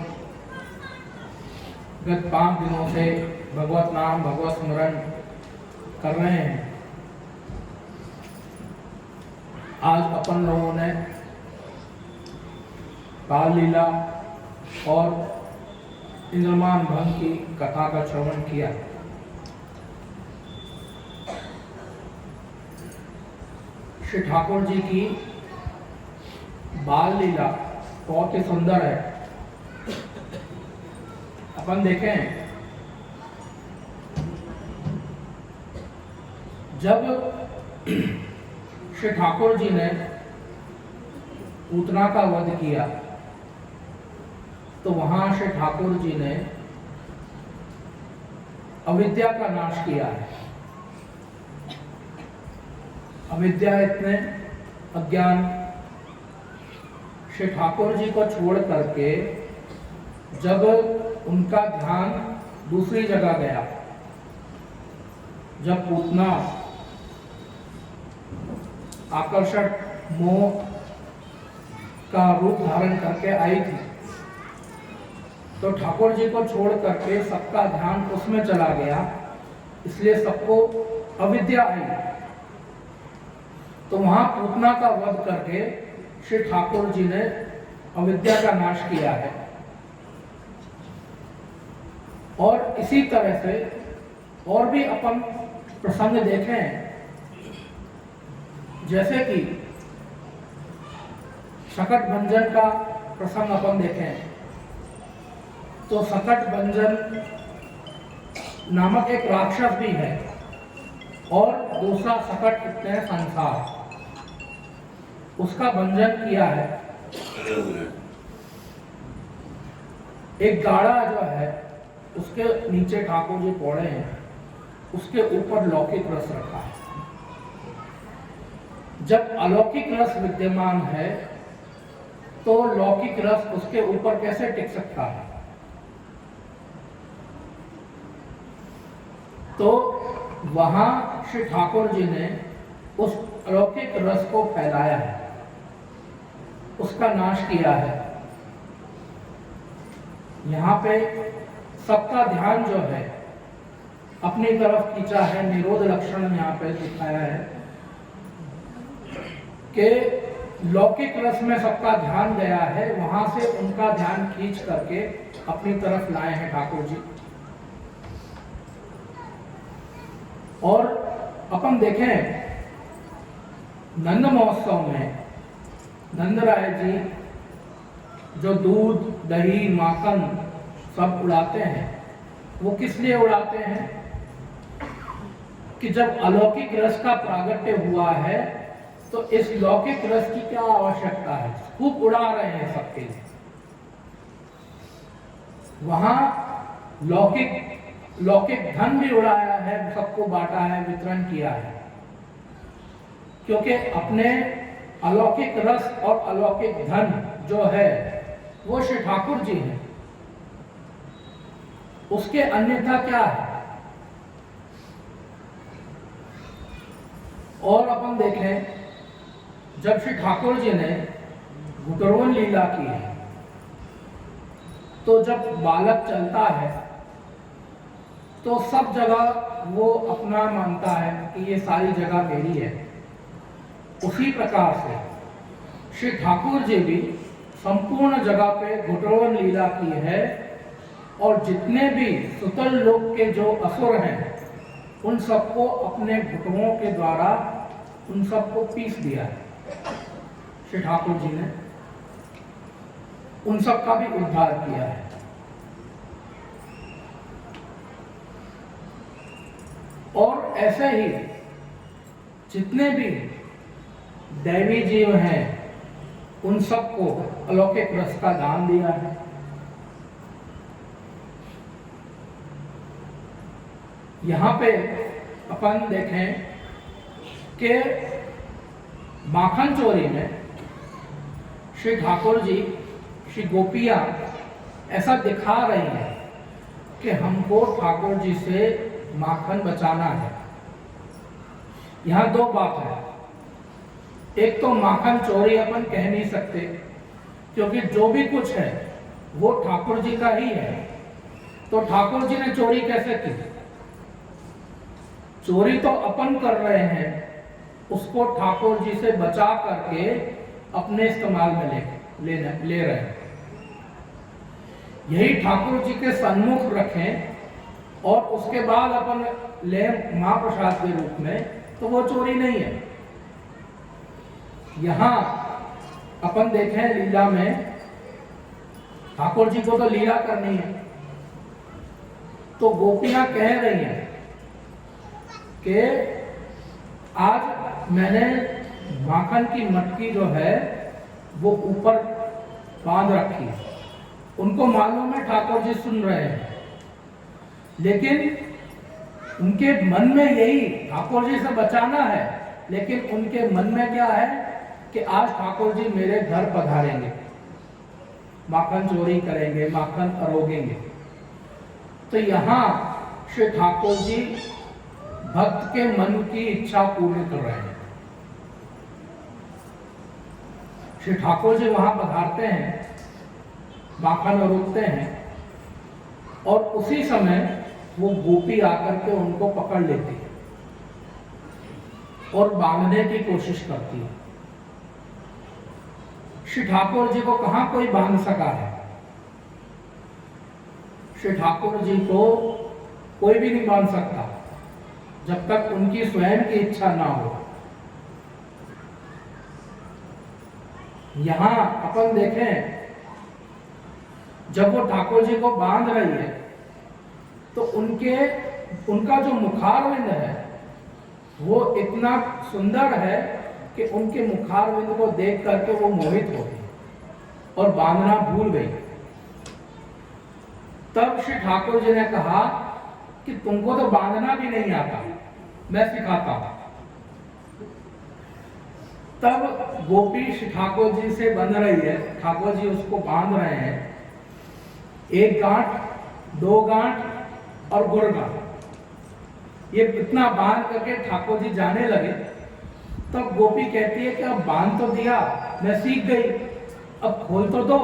गत 5 दिनों से भगवत नाम भगवत स्मरण कर रहे हैं। आज अपन लोगों ने बाल लीला और इंद्रमान भंग की कथा का श्रवण किया। श्री ठाकुर जी की बाल लीला बहुत ही सुंदर है। अपन देखें जब श्री ठाकुर जी ने पूतना का वध किया तो वहां श्री ठाकुर जी ने अविद्या का नाश किया है। अविद्या इतने अज्ञान श्री ठाकुर जी को छोड़ करके जब उनका ध्यान दूसरी जगह गया, जब पूतना आकर्षण मोह का रूप धारण करके आई थी तो ठाकुर जी को छोड़ करके सबका ध्यान उसमें चला गया, इसलिए सबको अविद्या आई। तो वहां पूतना का वध करके श्री ठाकुर जी ने अविद्या का नाश किया है। और इसी तरह से और भी अपन प्रसंग देखें, जैसे कि शकट भंजन का प्रसंग अपन देखें तो शकट भंजन नामक एक राक्षस भी है और दूसरा शकट इतने संसार, उसका भंजन किया है। एक गाड़ा जो है उसके नीचे ठाकुर जी पौड़े हैं, उसके ऊपर लौकिक रस रखा है। जब अलौकिक रस विद्यमान है तो लौकिक रस उसके ऊपर कैसे टिक सकता है? तो वहां श्री ठाकुर जी ने उस अलौकिक रस को फैलाया है, उसका नाश किया है। यहाँ पे सबका ध्यान जो है अपनी तरफ खींचा है। निरोध लक्षण यहाँ पे दिखाया है कि लौकिक रस में सबका ध्यान गया है, वहां से उनका ध्यान खींच करके अपनी तरफ लाए हैं ठाकुर जी। और अपन देखें नंद महोत्सव में नंदराय जी जो दूध दही माखन सब उड़ाते हैं, वो किस लिए उड़ाते हैं कि जब अलौकिक रस का प्रागट्य हुआ है तो इस लौकिक रस की क्या आवश्यकता है, खूब उड़ा रहे हैं सबके लिए। वहां लौकिक धन भी उड़ाया है, सबको बांटा है, वितरण किया है, क्योंकि अपने अलौकिक रस और अलौकिक धन जो है वो श्री ठाकुर जी हैं, उसके अन्यथा क्या है। और अपन देखें जब श्री ठाकुर जी ने घुटरवन लीला की है तो जब बालक चलता है तो सब जगह वो अपना मानता है कि ये सारी जगह मेरी है। उसी प्रकार से श्री ठाकुर जी भी संपूर्ण जगह पे घुटरवन लीला की है और जितने भी सुतल लोक के जो असुर हैं उन सबको अपने घुटनों के द्वारा उन सबको पीस दिया है श्री ठाकुर जी ने, उन सब का भी उद्धार किया है। और ऐसे ही जितने भी दैवी जीव हैं उन सबको अलौकिक रस का दान दिया है। यहाँ पे अपन देखें कि माखन चोरी में श्री ठाकुर जी, श्री गोपियाँ ऐसा दिखा रही हैं कि हमको ठाकुर जी से माखन बचाना है। यहाँ दो बात है, एक तो माखन चोरी अपन कह नहीं सकते क्योंकि जो भी कुछ है वो ठाकुर जी का ही है, तो ठाकुर जी ने चोरी कैसे की? चोरी तो अपन कर रहे हैं, उसको ठाकुर जी से बचा करके अपने इस्तेमाल में ले रहे हैं। यही ठाकुर जी के सन्मुख रखें और उसके बाद अपन ले महाप्रसाद के रूप में, तो वो चोरी नहीं है। यहां अपन देखें लीला में ठाकुर जी को तो लीला करनी है, तो गोपियां कह रही हैं कि आज मैंने माखन की मटकी जो है वो ऊपर बांध रखी है। उनको मालूम है ठाकुर जी सुन रहे हैं, लेकिन उनके मन में यही ठाकुर जी से बचाना है, लेकिन उनके मन में क्या है कि आज ठाकुर जी मेरे घर पधारेंगे, माखन चोरी करेंगे, माखन अरोगेंगे। तो यहाँ श्री ठाकुर जी भक्त के मन की इच्छा पूर्ण कर रहे हैं। श्री ठाकुर जी वहां पधारते हैं, माखन अरोगते हैं, और उसी समय वो गोपी आकर के उनको पकड़ लेती है और बांधने की कोशिश करती है। श्री ठाकुर जी को कहां कोई बांध सका है? श्री ठाकुर जी को कोई भी नहीं बांध सकता जब तक उनकी स्वयं की इच्छा ना हो। यहां अपन देखें, जब वो ठाकुर जी को बांध रही है तो उनका जो मुखारविंद है वो इतना सुंदर है कि उनके मुखारविंद को देख करके वो मोहित हो गई और बांधना भूल गई। तब श्री ठाकुर जी ने कहा कि तुमको तो बांधना भी नहीं आता, मैं सिखाता हूं। तब गोपी श्री ठाकुर जी से बंध रही है, ठाकुर जी उसको बांध रहे हैं, एक गांठ, दो गांठ और गुड़ गांठ। ये इतना बांध करके ठाकुर जी जाने लगे। तब गोपी कहती है कि अब बांध तो दिया, मैं सीख गई, अब खोल तो दो।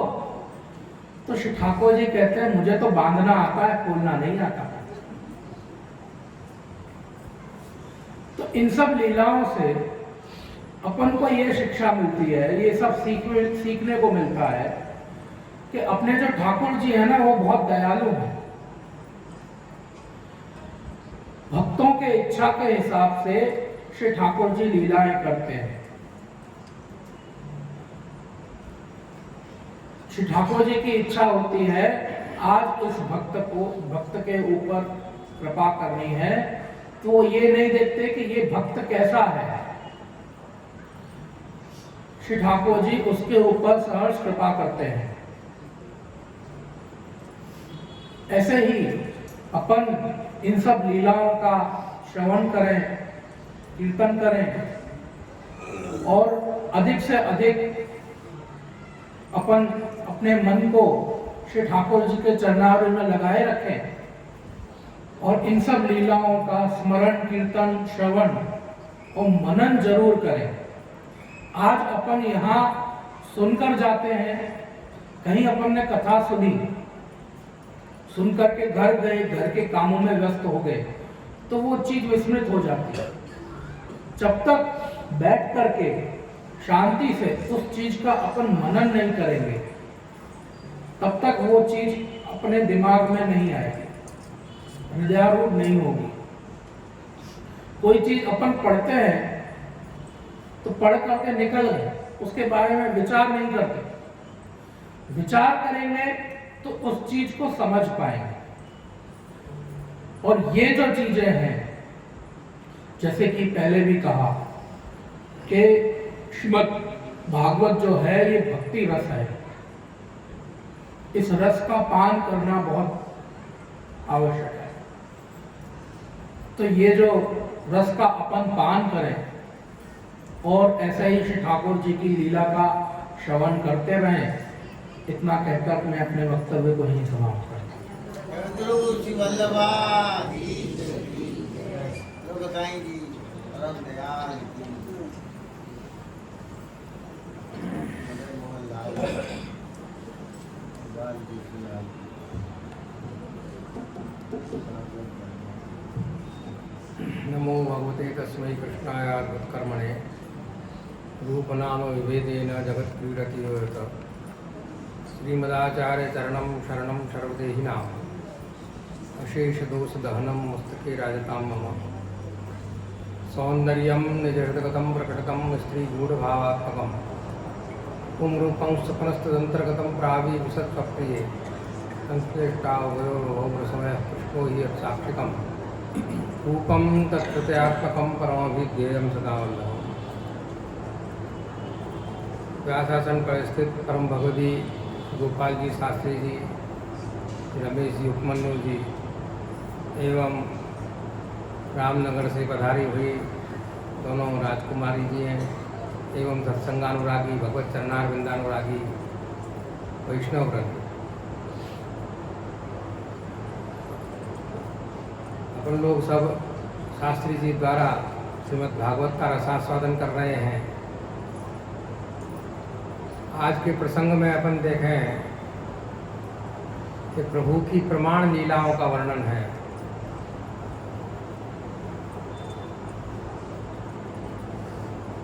तो श्री ठाकुर जी कहते हैं मुझे तो बांधना आता है, खोलना नहीं आता। तो इन सब लीलाओं से अपन को ये शिक्षा मिलती है, ये सब सीखने को मिलता है कि अपने जो ठाकुर जी है ना, वो बहुत दयालु हैं। भक्तों के इच्छा के हिसाब से श्री ठाकुर जी लीलाएं करते हैं। श्री ठाकुर जी की इच्छा होती है आज इस भक्त के ऊपर कृपा करनी है, तो ये नहीं देखते कि ये भक्त कैसा है। श्री ठाकुर जी उसके ऊपर सहर्ष कृपा करते हैं। ऐसे ही अपन इन सब लीलाओं का श्रवण करें, कीर्तन करें और अधिक से अधिक अपन अपने मन को श्री ठाकुर जी के चरणारविंद में लगाए रखें और इन सब लीलाओं का स्मरण, कीर्तन, श्रवण और मनन जरूर करें। आज अपन यहाँ सुनकर जाते हैं, कहीं अपन ने कथा सुनी, सुन करके घर गए, घर के कामों में व्यस्त हो गए, तो वो चीज विस्मृत हो जाती है। जब तक बैठ करके शांति से उस चीज का अपन मनन नहीं करेंगे, तब तक वो चीज अपने दिमाग में नहीं आएगी, हृदयारूढ़ नहीं होगी। कोई चीज अपन पढ़ते हैं तो पढ़ करके निकल गए, उसके बारे में विचार नहीं करते। विचार करेंगे तो उस चीज को समझ पाएंगे। और ये जो चीजें हैं, जैसे कि पहले भी कहा कि श्रीमद् भागवत जो है ये भक्ति रस है, इस रस का पान करना बहुत आवश्यक है। तो ये जो रस का अपन पान करें और ऐसा ही श्री ठाकुर जी की लीला का श्रवण करते रहें, इतना कहकर मैं अपने वक्तव्य को ही समाप्त करता नमो भगवते तस्मै कृष्णाय अद्भुतकर्मणे रूपनाम विभेदेन जगत्क्रीडति योऽत। श्रीमदाचार्य चरणं शरणं सर्वदेहिनां अशेष दोष दहनं मस्तके राजतां मम। सौंदर्यं निजहृदगतं प्रकटतं स्त्रीगूढभावात्मकं पुंरूपं स्वप्नस्तदन्तर्गतं प्राविशत्स्वप्रिये संश्लेष्टावयोर्भौमसमयः पुष्पो हि यत्साक्षिकं रूपम तत्प्रत्यात्मकम परमभिध्येयम सदा वल्लभम। व्यासासन पर स्थित परम भगवती गोपाल जी शास्त्री जी, रमेश जी उपमन्यु जी एवं रामनगर से पधारी हुई दोनों राजकुमारी जी हैं एवं सत्संगानुरागी भगवत चरणारविंदानुरागी वैष्णव वृंद, अपन लोग सब शास्त्री जी द्वारा श्रीमद् भागवत का रसास्वादन कर रहे हैं। आज के प्रसंग में अपन देखें कि प्रभु की प्रमाण लीलाओं का वर्णन है।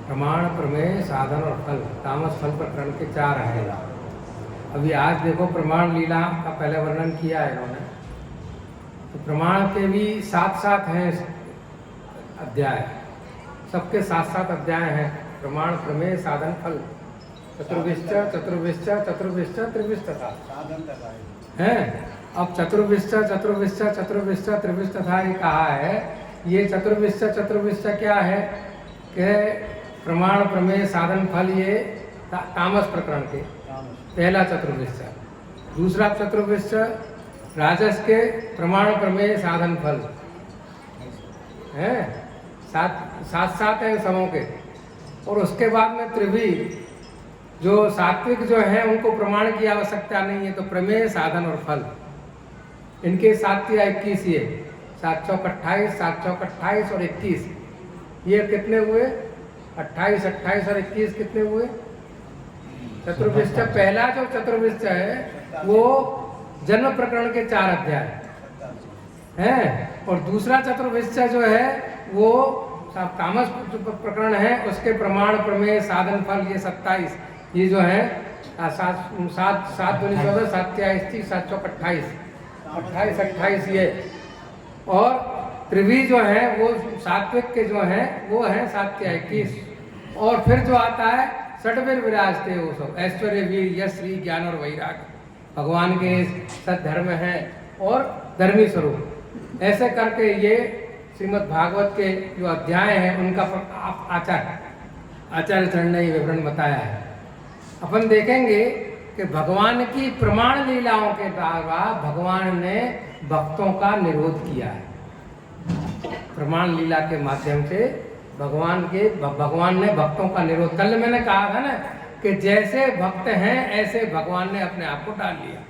प्रमाण, प्रमेय, साधन और फल, तामस फल प्रकरण के 4 हैं। अभी आज देखो प्रमाण लीला का पहले वर्णन किया है इन्होंने। तो प्रमाण के भी 7 हैं अध्याय, सबके 7 अध्याय हैं। प्रमाण, प्रमेय, साधन, फल, चतुर्विश्च त्रिविश्च तथा हैं। अब चतुर्विश्च तथा ये कहा है। ये चतुर्विश्च क्या है कि प्रमाण, प्रमेय, साधन, फल, ये तामस प्रकरण के पहला चतुर्विश्च। दूसरा चतुर्विश्च राजस के प्रमाण, प्रमेय, साधन, फल हैं। 7 हैं समों के। और उसके बाद में त्रिवी, जो सात्विक जो है उनको प्रमाण की आवश्यकता नहीं है, तो प्रमेय, साधन और फल, इनके 7 या 21 ये 7 चौक 28, 7 चौक 28 और 21, ये कितने हुए? 28, 28 और 21 कितने हुए? चतुर्विश्च। पहला जो चतुर्विश्च है वो जन्म प्रकरण के 4 अध्याय हैं, और दूसरा चतुर्विश्च जो है वो तामस प्रकरण है, उसके प्रमाण, प्रमेय, साधन, फल, ये 27 ये जो है 7 दूनी 14, 7 23 30, 7 चौक 28, 28 ये। और त्रिवी जो है वो सात्विक के जो है वो है 7 या 21। और फिर जो आता है षड्वीर विराजते वो सब, ऐश्वर्य, वीर, यश, श्री, ज्ञान और वैराग्य, भगवान के सद्धर्म है और धर्मी स्वरूप। ऐसे करके ये श्रीमद् भागवत के जो अध्याय हैं उनका आचार्य चरण ने ये विवरण बताया है। अपन देखेंगे कि भगवान की प्रमाण लीलाओं के द्वारा भगवान ने भक्तों का निरोध किया है। प्रमाण लीला के माध्यम से भगवान ने भक्तों का निरोध। कल मैंने कहा था ना कि जैसे भक्त हैं ऐसे भगवान ने अपने आप को डाल लिया।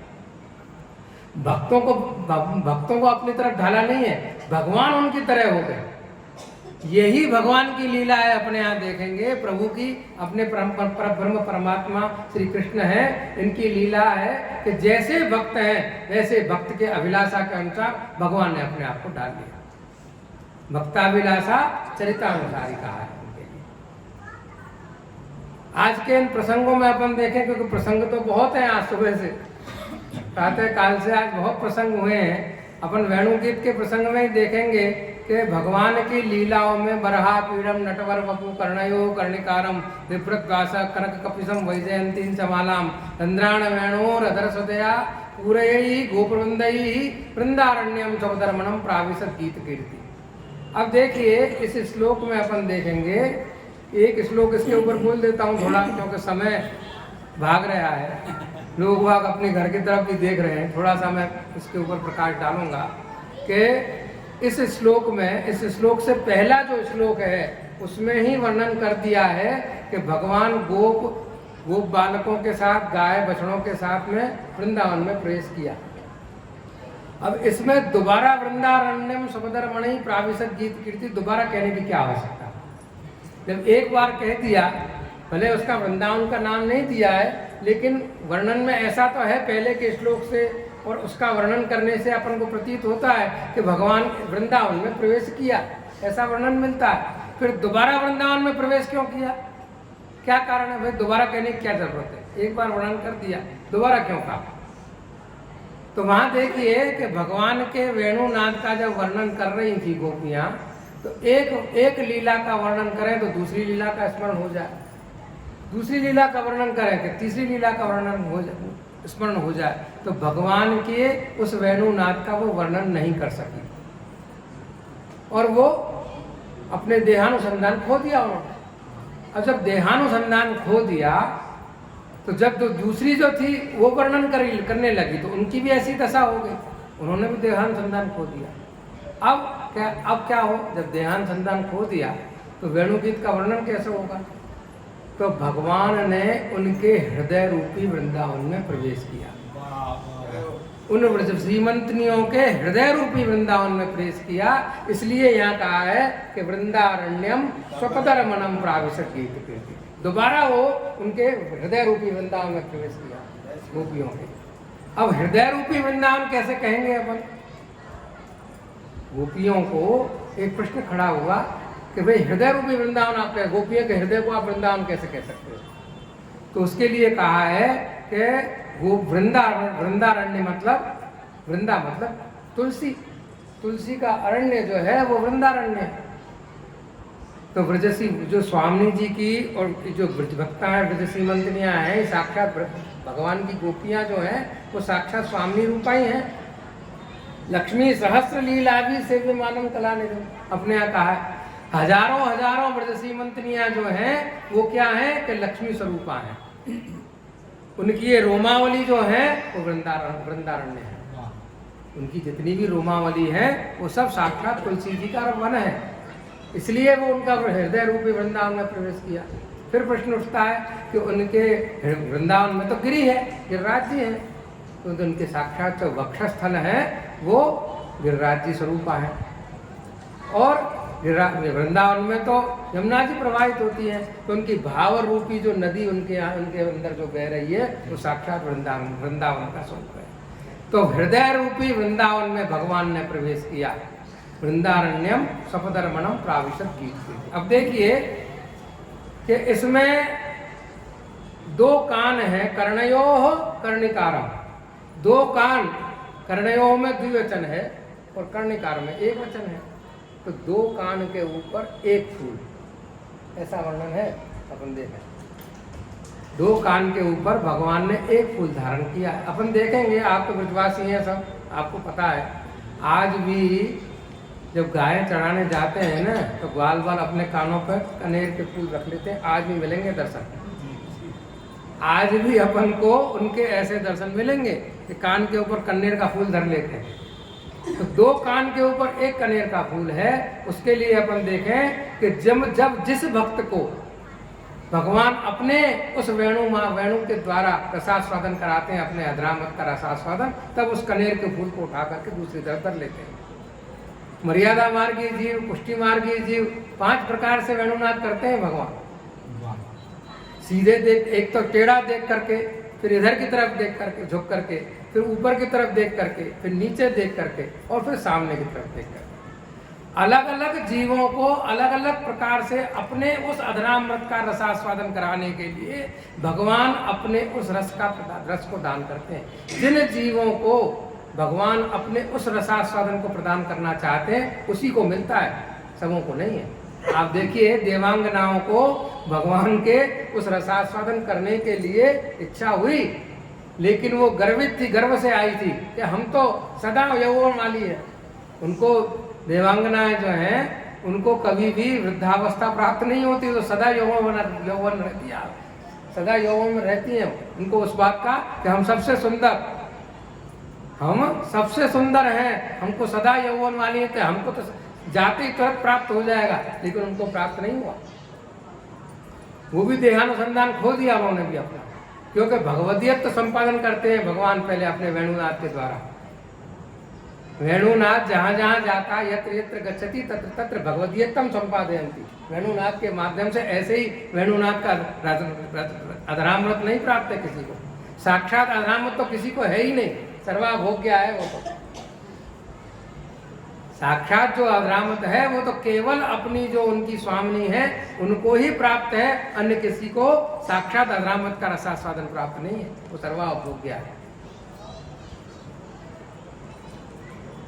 भक्तों को अपनी तरफ ढाला नहीं है, भगवान उनकी तरह हो गए। यही भगवान की लीला है। अपने यहाँ देखेंगे प्रभु की, अपने ब्रह्म परमात्मा श्री कृष्ण है, इनकी लीला है कि जैसे भक्त हैं वैसे भक्त के अभिलाषा के अनुसार भगवान ने अपने आप को डाल लिया। भक्ताभिलाषा चरितानुसारी कहा है उनके लिए। आज के इन प्रसंगों में अपन देखें, क्योंकि प्रसंग तो बहुत हैं। आज सुबह से प्रातः काल से आज बहुत प्रसंग हुए हैं। अपन वेणुगीत के प्रसंग में ही देखेंगे कि भगवान की लीलाओं में बरहा पीड़म नटवर वपु कर्णयो कर्णिकारम विप्रत व्यास कनक कपिसम वैजयंतीन चमालाम चंद्राण वेणोर अधरसदया पूरयी गोपवृंदयी वृंदारण्यम चौधर्मणम प्राविशत गीत कीर्ति। अब देखिए इस श्लोक में अपन देखेंगे, एक श्लोक इसके ऊपर बोल देता हूँ थोड़ा, क्योंकि समय भाग रहा है, लोग वाग अपने घर की तरफ भी देख रहे हैं। थोड़ा सा मैं इसके ऊपर प्रकाश डालूंगा कि इस श्लोक से पहला जो श्लोक है उसमें ही वर्णन कर दिया है कि भगवान गोप बालकों के साथ, गाय बछड़ों के साथ में वृंदावन में प्रवेश किया। अब इसमें दोबारा वृंदारण्यम समुद्रमणि प्राविशत गीत कीर्ति दोबारा कहने की क्या आवश्यकता? जब एक बार कह दिया, भले उसका वृंदावन का नाम नहीं दिया है, लेकिन वर्णन में ऐसा तो है पहले के श्लोक से, और उसका वर्णन करने से अपन को प्रतीत होता है कि भगवान वृंदावन में प्रवेश किया, ऐसा वर्णन मिलता है। फिर दोबारा वृंदावन में प्रवेश क्यों किया? क्या कारण है भाई? दोबारा कहने की क्या जरूरत है? एक बार वर्णन कर दिया, दोबारा क्यों कहा? तो वहां देखिए कि भगवान के वेणुनाद का जब वर्णन कर रही थी गोपियां, तो एक लीला का वर्णन करें तो दूसरी लीला का स्मरण हो जाए, दूसरी लीला का वर्णन करें कि तीसरी लीला का वर्णन हो जाए, स्मरण हो जाए। तो भगवान के उस वेणुनाद का वो वर्णन नहीं कर सकी। और वो अपने देहानुसंधान खो दिया उन्होंने। अब जब देहानुसंधान खो दिया तो जब तो दूसरी जो थी वो वर्णन करने लगी तो उनकी भी ऐसी दशा हो गई, उन्होंने भी देहानुसंधान खो दिया। अब क्या हो, जब देहानुसंधान खो दिया तो वेणुगीत का वर्णन कैसे होगा? तो भगवान ने उनके हृदय रूपी वृंदावन में प्रवेश किया, उन व्रज श्रीमंतनियों के हृदय रूपी वृंदावन में प्रवेश किया। इसलिए यहाँ कहा है कि वृंदारण्यम स्वपदरमणम प्राविशत गीत कीर्ति। दोबारा वो उनके हृदय रूपी वृंदावन में प्रवेश किया गोपियों के। अब हृदय रूपी वृंदावन कैसे कहेंगे अपन? गोपियों को एक प्रश्न खड़ा हुआ कि भाई हृदय रूपी वृंदावन आप कहें, गोपियों के हृदय को आप वृंदावन कैसे कह सकते हो? तो उसके लिए कहा है कि वो वृंदारण्य मतलब, वृंदा मतलब तुलसी, तुलसी का अरण्य जो है वो वृंदारण्य है। तो ब्रजसी जो स्वामी जी की और जो ब्रज भक्ता है, ब्रज श्रीमंतनियाँ हैं, साक्षात भगवान की गोपियाँ जो हैं वो साक्षात स्वामी रूपा ही हैं। लक्ष्मी सहस्त्र लीला भी सेव्य मानम कला ने अपने यहाँ कहा है, हजारों हजारों ब्रज श्रीमंतनियाँ जो हैं वो क्या है कि लक्ष्मी स्वरूपा हैं। उनकी ये रोमावली जो है वो वृंदारण्य है। उनकी जितनी भी रोमावली है वो सब साक्षात तुलसी जी का वन है, इसलिए वो उनका हृदय रूपी वृंदावन में प्रवेश किया। फिर प्रश्न उठता है कि उनके वृंदावन में तो गिरी है, गिरिराज जी है, तो उनके साक्षात जो वक्षस्थल है वो गिरिराज जी स्वरूपा है। और वृंदावन में तो यमुना जी प्रवाहित होती है, तो उनकी भाव रूपी जो नदी उनके यहाँ उनके अंदर जो बह रही है वो साक्षात वृंदावन का स्वरूप है। तो हृदय रूपी वृंदावन में भगवान ने प्रवेश किया। वृंदारण्यम सपदरमणम प्राविशत गीत। अब देखिए कि इसमें दो कान है, कर्णयोः कर्णिकारम। दो कान, कर्णयोः में द्विवचन है और कर्णिकार में एक वचन है। तो दो कान के ऊपर एक फूल, ऐसा वर्णन है। अपन देखें, दो कान के ऊपर भगवान ने एक फूल धारण किया। अपन देखेंगे, आप तो ब्रजवासी हैं सब, आपको पता है आज भी जब गाय चढ़ाने जाते हैं ना तो ग्वाल बाल अपने कानों पर कनेर के फूल रख लेते हैं। आज भी मिलेंगे दर्शन, आज भी अपन को उनके ऐसे दर्शन मिलेंगे कि कान के ऊपर कनेर का फूल धर लेते हैं। तो दो कान के ऊपर एक कनेर का फूल है। उसके लिए अपन देखें कि जब जिस भक्त को भगवान अपने उस वेणु के द्वारा रसास्वादन कराते हैं, अपने अधरामत का रसास्वादन, तब उस कनेर के फूल को उठा करके दूसरी तरफ कर लेते हैं। मर्यादा मार्गी जीव, पुष्टि मार्गी जीव, 5 प्रकार से वेणुनाद करते हैं भगवान। सीधे देख, एक तो टेढ़ा देख करके, फिर इधर की तरफ देख करके झुक करके, फिर ऊपर की तरफ देख करके, फिर नीचे देख करके और फिर सामने की तरफ देख करके। अलग अलग जीवों को अलग अलग प्रकार से अपने उस अधरामृत का रसास्वादन कराने के लिए भगवान अपने उस रस को दान करते हैं। जिन जीवों को भगवान अपने उस रसास्वादन को प्रदान करना चाहते हैं उसी को मिलता है, सबों को नहीं है। आप देखिए देवांगनाओं को भगवान के उस रसास्वादन करने के लिए इच्छा हुई, लेकिन वो गर्वित थी, गर्व से आई थी कि हम तो सदा यौवन वाली है। उनको देवांगनाएं जो हैं उनको कभी भी वृद्धावस्था प्राप्त नहीं होती, तो सदा यौवन रहती है, सदा यौवन में रहती हैं। उनको उस बात का कि हम सबसे सुंदर हैं, हमको सदा यौवन वाली है, तो हमको तो जाते ही तुरंत प्राप्त हो जाएगा, लेकिन उनको प्राप्त नहीं हुआ। वो भी देहानुसंधान खो दिया उन्होंने भी अपना, क्योंकि भगवदीयत्व संपादन करते हैं भगवान पहले अपने वेणुनाथ के द्वारा। वेणुनाथ जहाँ जहाँ जाता, यत्र यत्र गच्छति तत्र तत्र भगवदीयत्वम संपादयन्ति। वेणुनाथ के माध्यम से ऐसे ही वेणुनाथ का अधरामृत नहीं प्राप्त है किसी को। साक्षात अधरामृत तो किसी को है ही नहीं, सर्वाभोग्य है वो तो। साक्षात जो अधरामृत है वो तो केवल अपनी जो उनकी स्वामिनी है उनको ही प्राप्त है, अन्य किसी को साक्षात अधरामृत का रसास्वादन प्राप्त नहीं है, वो सर्वाभोग्य है।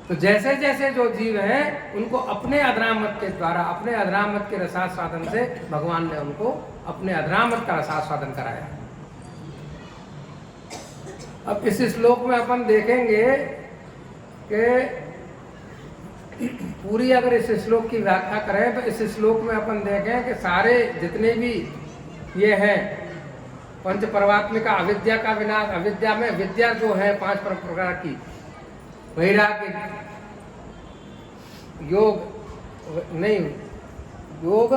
तो जैसे जैसे जो जीव हैं उनको अपने अधरामृत के द्वारा, अपने अधरामृत के रसास्वादन से भगवान ने उनको अपने अधरामृत का रसास्वादन कराया। अब इस श्लोक में अपन देखेंगे कि पूरी अगर इस श्लोक की व्याख्या करें तो इस श्लोक में अपन देखें कि सारे जितने भी ये हैं पंच परमात्मिका, अविद्या का विनाश, अविद्या में विद्या जो है 5 प्रकार की, वैराग्य, योग नहीं योग,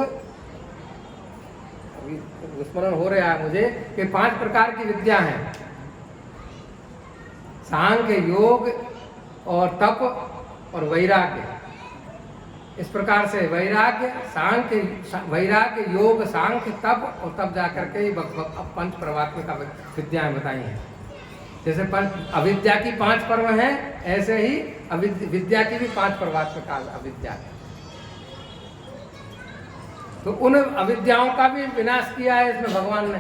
स्मरण हो रहा है मुझे कि 5 प्रकार की विद्या हैं, सांख्य, योग और तप और वैराग्य। इस प्रकार से वैराग्य, सांख्य, वैराग्य, योग, सांख्य, तप और तब जाकर के पंच परमात्मिका विद्याएं बताई हैं। जैसे अविद्या की 5 पर्व हैं, ऐसे ही विद्या की भी 5 परमात्मिका अविद्या है। तो उन अविद्याओं का भी विनाश किया है इसमें भगवान ने।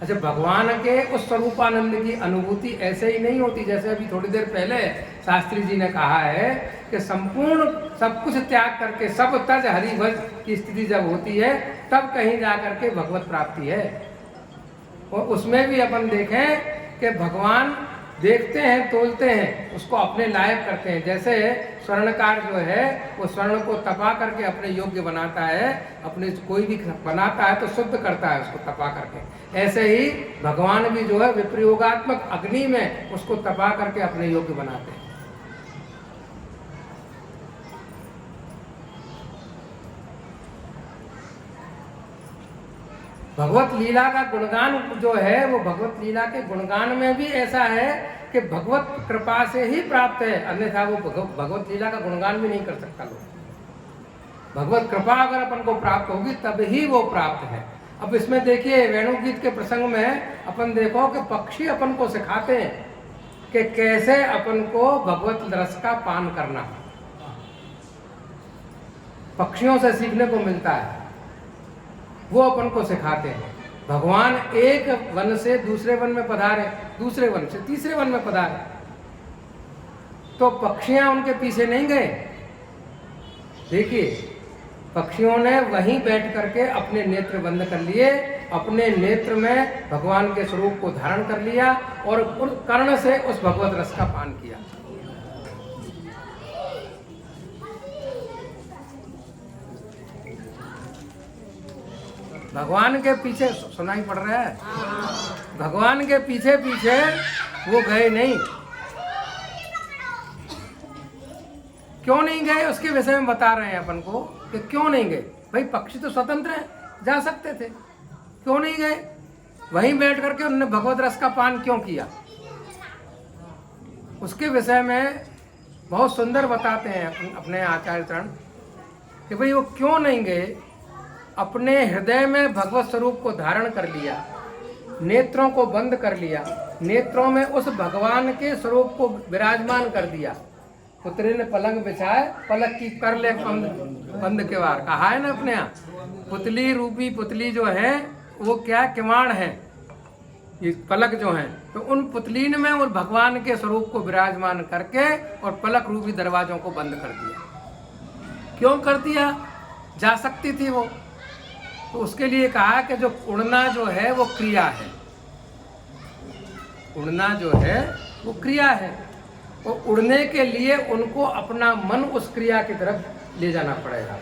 अच्छा, भगवान के उस स्वरूपानंद की अनुभूति ऐसे ही नहीं होती, जैसे अभी थोड़ी देर पहले शास्त्री जी ने कहा है कि संपूर्ण सब कुछ त्याग करके सब तज हरिभज की स्थिति जब होती है तब कहीं जाकर के भगवत प्राप्ति है। और उसमें भी अपन देखें कि भगवान देखते हैं, तोलते हैं, उसको अपने लायक करते हैं। जैसे स्वर्णकार जो है वो स्वर्ण को तपा करके अपने योग्य बनाता है, अपने कोई भी बनाता है तो शुद्ध करता है उसको तपा करके। ऐसे ही भगवान भी जो है विप्रयोगात्मक अग्नि में उसको तपा करके अपने योग्य बनाते हैं। भगवत लीला का गुणगान जो है वो भगवत लीला के गुणगान में भी ऐसा है कि भगवत कृपा से ही प्राप्त है, अन्यथा वो भगवत लीला का गुणगान भी नहीं कर सकता लोग। भगवत कृपा अगर अपन को प्राप्त होगी तब ही वो प्राप्त है। अब इसमें देखिए वेणुगीत के प्रसंग में अपन देखो कि पक्षी अपन को सिखाते हैं कि कैसे अपन को भगवत रस का पान करना, पक्षियों से सीखने को मिलता है, वो अपन को सिखाते हैं। भगवान एक वन से दूसरे वन में पधारे, दूसरे वन से तीसरे वन में पधारे, तो पक्षियां उनके पीछे नहीं गए। देखिए पक्षियों ने वहीं बैठ करके अपने नेत्र बंद कर लिए, अपने नेत्र में भगवान के स्वरूप को धारण कर लिया और उन कर्ण से उस भगवत रस का पान किया। भगवान के पीछे सुनाई पड़ रहा है, भगवान के पीछे पीछे वो गए नहीं। क्यों नहीं गए उसके विषय में बता रहे हैं अपन को कि क्यों नहीं गए। भाई पक्षी तो स्वतंत्र हैं, जा सकते थे, क्यों नहीं गए? वहीं बैठ करके उन्होंने भगवत रस का पान क्यों किया, उसके विषय में बहुत सुंदर बताते हैं अपने आचार्य चरण कि भाई वो क्यों नहीं गए। अपने हृदय में भगवत स्वरूप को धारण कर लिया, नेत्रों को बंद कर लिया, नेत्रों में उस भगवान के स्वरूप को विराजमान कर दिया। पुत्री ने पलंग बिछाए, पलक की कर ले बंद के वार, कहा है ना अपने यहाँ। पुतली रूपी पुतली जो है वो क्या किवाड़ है, ये पलक जो है, तो उन पुतलीन में उन भगवान के स्वरूप को विराजमान करके और पलक रूपी दरवाजों को बंद कर दिया। क्यों कर दिया? जा सकती थी वो, तो उसके लिए कहा कि जो उड़ना जो है वो क्रिया है, उड़ना जो है वो क्रिया है, और उड़ने के लिए उनको अपना मन उस क्रिया की तरफ ले जाना पड़ेगा।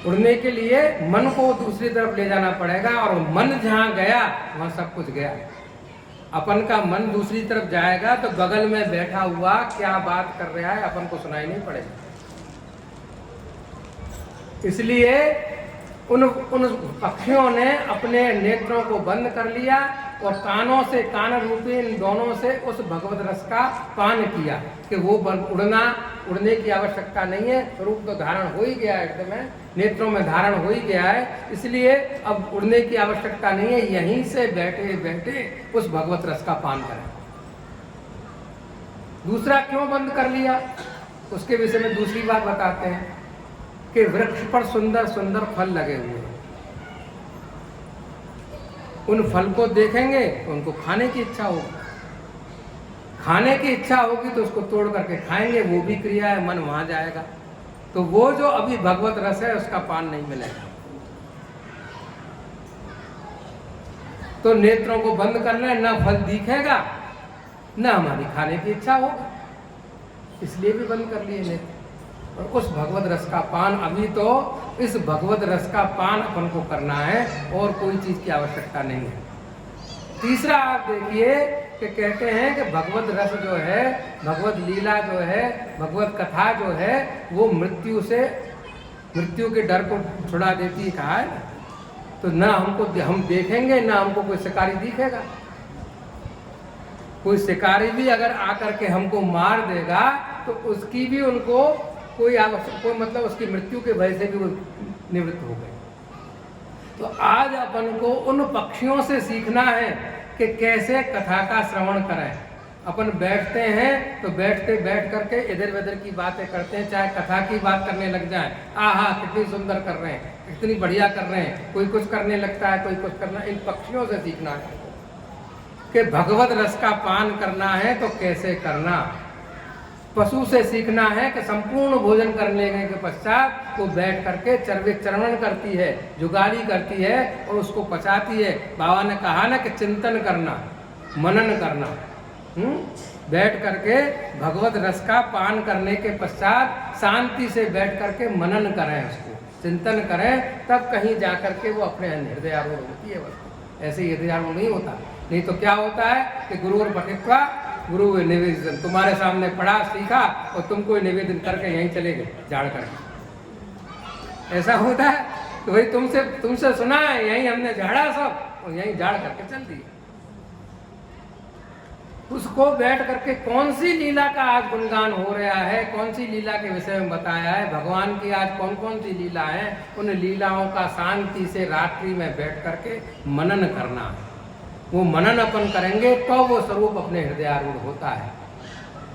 उड़ने के लिए मन को दूसरी तरफ ले जाना पड़ेगा, और मन जहाँ गया वहाँ सब कुछ गया। अपन का मन दूसरी तरफ जाएगा तो बगल में बैठा हुआ क्या बात कर रहा है अपन को सुनाई नहीं पड़ेगा। इसलिए उन पक्षियों ने अपने नेत्रों को बंद कर लिया और कानों से, कान रूपी इन दोनों से उस भगवत रस का पान किया कि वो उड़ने की आवश्यकता नहीं है, स्वरूप तो धारण हो ही गया है, एकदम नेत्रों में धारण हो ही गया है, इसलिए अब उड़ने की आवश्यकता नहीं है, यहीं से बैठे बैठे उस भगवत रस का पान करें। दूसरा क्यों बंद कर लिया उसके विषय में दूसरी बात बताते हैं कि वृक्ष पर सुंदर सुंदर फल लगे हुए हैं, उन फल को देखेंगे तो उनको खाने की इच्छा होगी, खाने की इच्छा होगी तो उसको तोड़ करके खाएंगे, वो भी क्रिया है, मन वहां जाएगा, तो वो जो अभी भगवत रस है उसका पान नहीं मिलेगा। तो नेत्रों को बंद कर ले, ना फल दिखेगा ना हमारी खाने की इच्छा होगी। इसलिए भी बंद कर लिए नेत्र। और उस भगवत रस का पान, अभी तो इस भगवत रस का पान अपन को करना है और कोई चीज़ की आवश्यकता नहीं है। तीसरा आप देखिए कि कहते हैं कि भगवत रस जो है, भगवत लीला जो है, भगवत कथा जो है, वो मृत्यु के डर को छुड़ा देती है, कहा है ना। तो ना हम देखेंगे, ना हमको कोई शिकारी दिखेगा। कोई शिकारी भी अगर आकर के हमको मार देगा तो उसकी भी उनको कोई मतलब उसकी मृत्यु के भय से भी वो निवृत्त हो गए। तो आज अपन को उन पक्षियों से सीखना है कि कैसे कथा का श्रवण करें। अपन बैठते हैं तो बैठ करके इधर उधर की बातें करते हैं, चाहे कथा की बात करने लग जाए, आहा कितनी सुंदर कर रहे हैं, कितनी बढ़िया कर रहे हैं, कोई कुछ करने लगता है, कोई कुछ करना। इन पक्षियों से सीखना है कि भगवत रस का पान करना है तो कैसे करना। पशु से सीखना है कि संपूर्ण भोजन करने के पश्चात वो बैठ करके चरवण करती है, जुगाली करती है और उसको पचाती है। बाबा ने कहा ना कि चिंतन करना, मनन करना। बैठ करके भगवत रस का पान करने के पश्चात शांति से बैठ करके मनन करें, उसको चिंतन करें, तब कहीं जा करके वो अपने हृदयारूढ़ होती है वस्तु। ऐसे ही हृदयारूढ़ नहीं होता। नहीं तो क्या होता है कि गुरुवर पठित्वा गुरु निवेदन, तुम्हारे सामने पढ़ा सीखा और तुमको निवेदन करके यहीं चले गए झाड़ करके। ऐसा होता है तो भाई तुमसे सुना है, यहीं हमने झाड़ा सब और यहीं झाड़ करके चल दिया। उसको बैठ करके कौन सी लीला का आज गुणगान हो रहा है, कौन सी लीला के विषय में बताया है, भगवान की आज कौन कौन सी लीला है, उन लीलाओं का शांति से रात्रि में बैठ करके मनन करना है। वो मनन अपन करेंगे तो वो स्वरूप अपने हृदयारूढ़ होता है,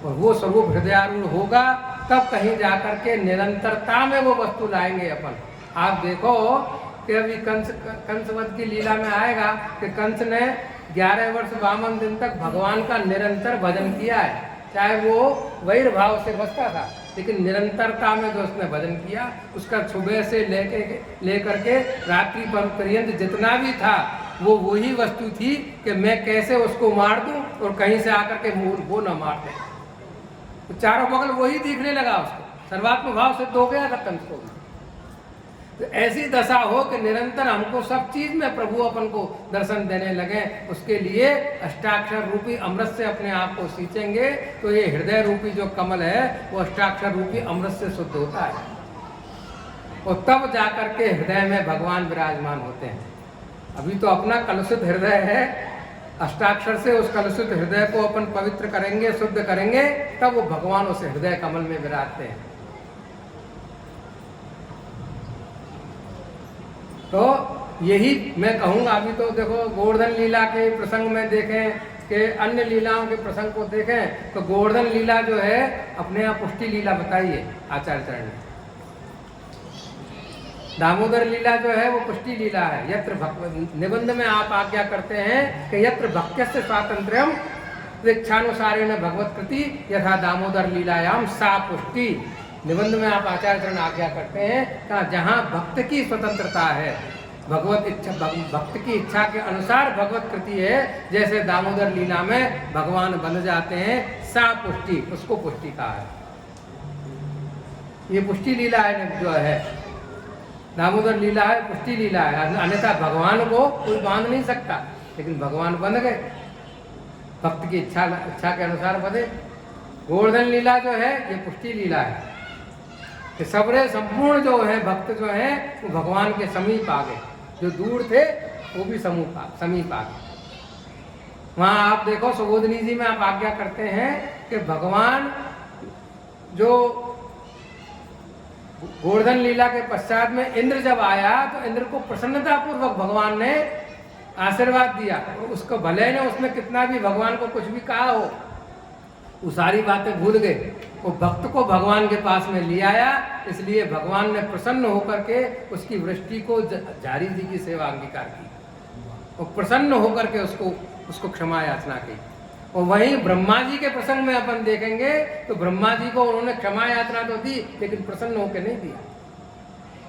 और वो स्वरूप हृदयारूढ़ होगा तब कहीं जाकर के निरंतरता में वो वस्तु लाएंगे अपन। आप देखो कि अभी कंसवध की लीला में आएगा कि कंस ने 11 वर्ष 52 दिन तक भगवान का निरंतर भजन किया है। चाहे वो वैर भाव से बसता था, लेकिन निरंतरता में जो उसने भजन किया, उसका सुबह से लेकर के रात्रि पर्यंत जितना भी था वो वही वस्तु थी कि मैं कैसे उसको मार दूं और कहीं से आकर के वो न मार दे। तो चारों बगल वही दिखने लगा उसको, सर्वात्म भाव सिद्ध हो गया था कंस को। तो ऐसी दशा हो कि निरंतर हमको सब चीज में प्रभु अपन को दर्शन देने लगे। उसके लिए अष्टाक्षर रूपी अमृत से अपने आप को सींचेंगे तो ये हृदय रूपी जो कमल है वो अष्टाक्षर रूपी अमृत से शुद्ध होता है, और तब जाकर के हृदय में भगवान विराजमान होते हैं। अभी तो अपना कलुषित हृदय है, अष्टाक्षर से उस कलुषित हृदय को अपन पवित्र करेंगे, शुद्ध करेंगे, तब वो भगवान उस हृदय कमल में विराजते हैं। तो यही मैं कहूँगा। अभी तो देखो गोवर्धन लीला के प्रसंग में देखें कि अन्य लीलाओं के प्रसंग को देखें तो गोवर्धन लीला जो है अपने यहाँ पुष्टि लीला बताई है आचार्य चरण ने। दामोदर लीला जो है वो पुष्टि लीला है। यत्र निबंध में आप आज्ञा करते हैं कि यत्र भक्त्यस्य स्वातंत्र्यम इच्छानुसारेण भगवत कृति यथा दामोदर लीलायाम सा पुष्टि। निबंध में आप आचार्य चरण आज्ञा करते हैं कि जहाँ भक्त की स्वतंत्रता है, भक्त की इच्छा के अनुसार भगवत कृति है, जैसे दामोदर लीला में भगवान बन जाते हैं, सा पुष्टि, उसको पुष्टि कहा है। ये पुष्टि लीला है जो है, दामोदर लीला है, पुष्टि लीला है। अन्यथा भगवान को कोई बांध नहीं सकता, लेकिन भगवान बंध गए, भक्त की इच्छा के अनुसार बंधे। गोवर्धन लीला जो है ये पुष्टि लीला है कि सबरे संपूर्ण जो है भक्त जो है वो भगवान के समीप आ गए, जो दूर थे वो भी समीप आ गए। वहाँ आप देखो सुबोधनी जी में आप आज्ञा करते हैं कि भगवान जो गोवर्धन लीला के पश्चात में इंद्र जब आया तो इंद्र को प्रसन्नता पूर्वक भगवान ने आशीर्वाद दिया। उसको भले ने उसने कितना भी भगवान को कुछ भी कहा हो, वो सारी बातें भूल गए, वो भक्त को भगवान के पास में ले आया। इसलिए भगवान ने प्रसन्न होकर के उसकी वृष्टि को जारी जी की सेवा अंगीकार की, और प्रसन्न होकर के उसको क्षमा याचना की। और वहीं ब्रह्मा जी के प्रसंग में अपन देखेंगे तो ब्रह्मा जी को उन्होंने क्षमा याचना तो दी, लेकिन प्रसन्न होकर नहीं दिया,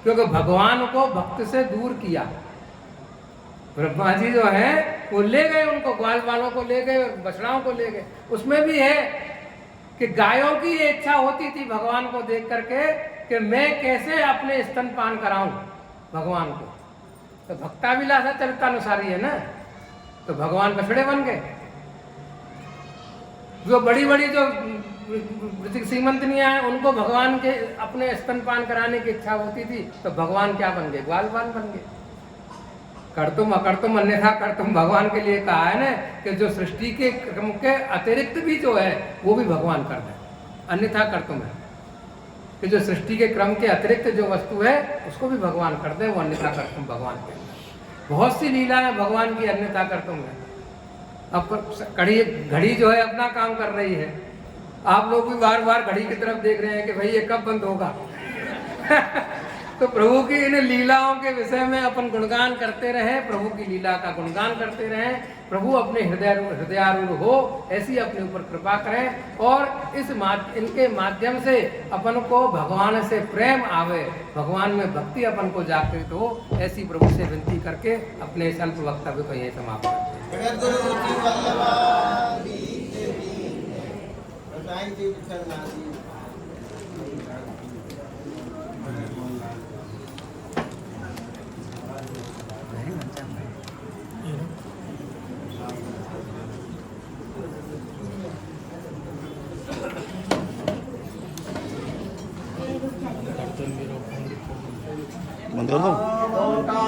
क्योंकि भगवान को भक्त से दूर किया। ब्रह्मा जी जो है वो ले गए, उनको ग्वाल वालों को ले गए और बछड़ाओं को ले गए। उसमें भी है कि गायों की ये इच्छा होती थी भगवान को देख करके कि मैं कैसे अपने स्तनपान कराऊं भगवान को। तो भक्ताभिलाषा चरितानुसारी है ना, तो भगवान बछड़े बन गए। जो बड़ी बड़ी जो श्रीमंतनियां हैं उनको भगवान के अपने स्तनपान कराने की इच्छा होती थी, तो भगवान क्या बन गए? ग्वालवाल बन गए। कर्तुम अकर्तुम अन्यथा कर्तुम भगवान के लिए कहा है ना कि जो सृष्टि के क्रम के अतिरिक्त भी जो है वो भी भगवान कर दे। अन्यथा कर्तुम है कि जो सृष्टि के क्रम के अतिरिक्त जो वस्तु है उसको भी भगवान कर दे, वो अन्यथा कर्तुम भगवान के अंदर। बहुत सी लीला है भगवान की अन्यथा कर्तुम है। अब घड़ी जो है अपना काम कर रही है, आप लोग भी बार बार घड़ी की तरफ देख रहे हैं कि भाई ये कब बंद होगा। तो प्रभु की इन लीलाओं के विषय में अपन गुणगान करते रहें, प्रभु की लीला का गुणगान करते रहें, प्रभु अपने हृदयारूढ़ हो ऐसी अपने ऊपर कृपा करें, और इनके माध्यम से अपन को भगवान से प्रेम आवे, भगवान में भक्ति अपन को जागृत हो, ऐसी प्रभु से विनती करके अपने इस अल्प वक्तव्य को यहीं समाप्त करते बंद कर दो।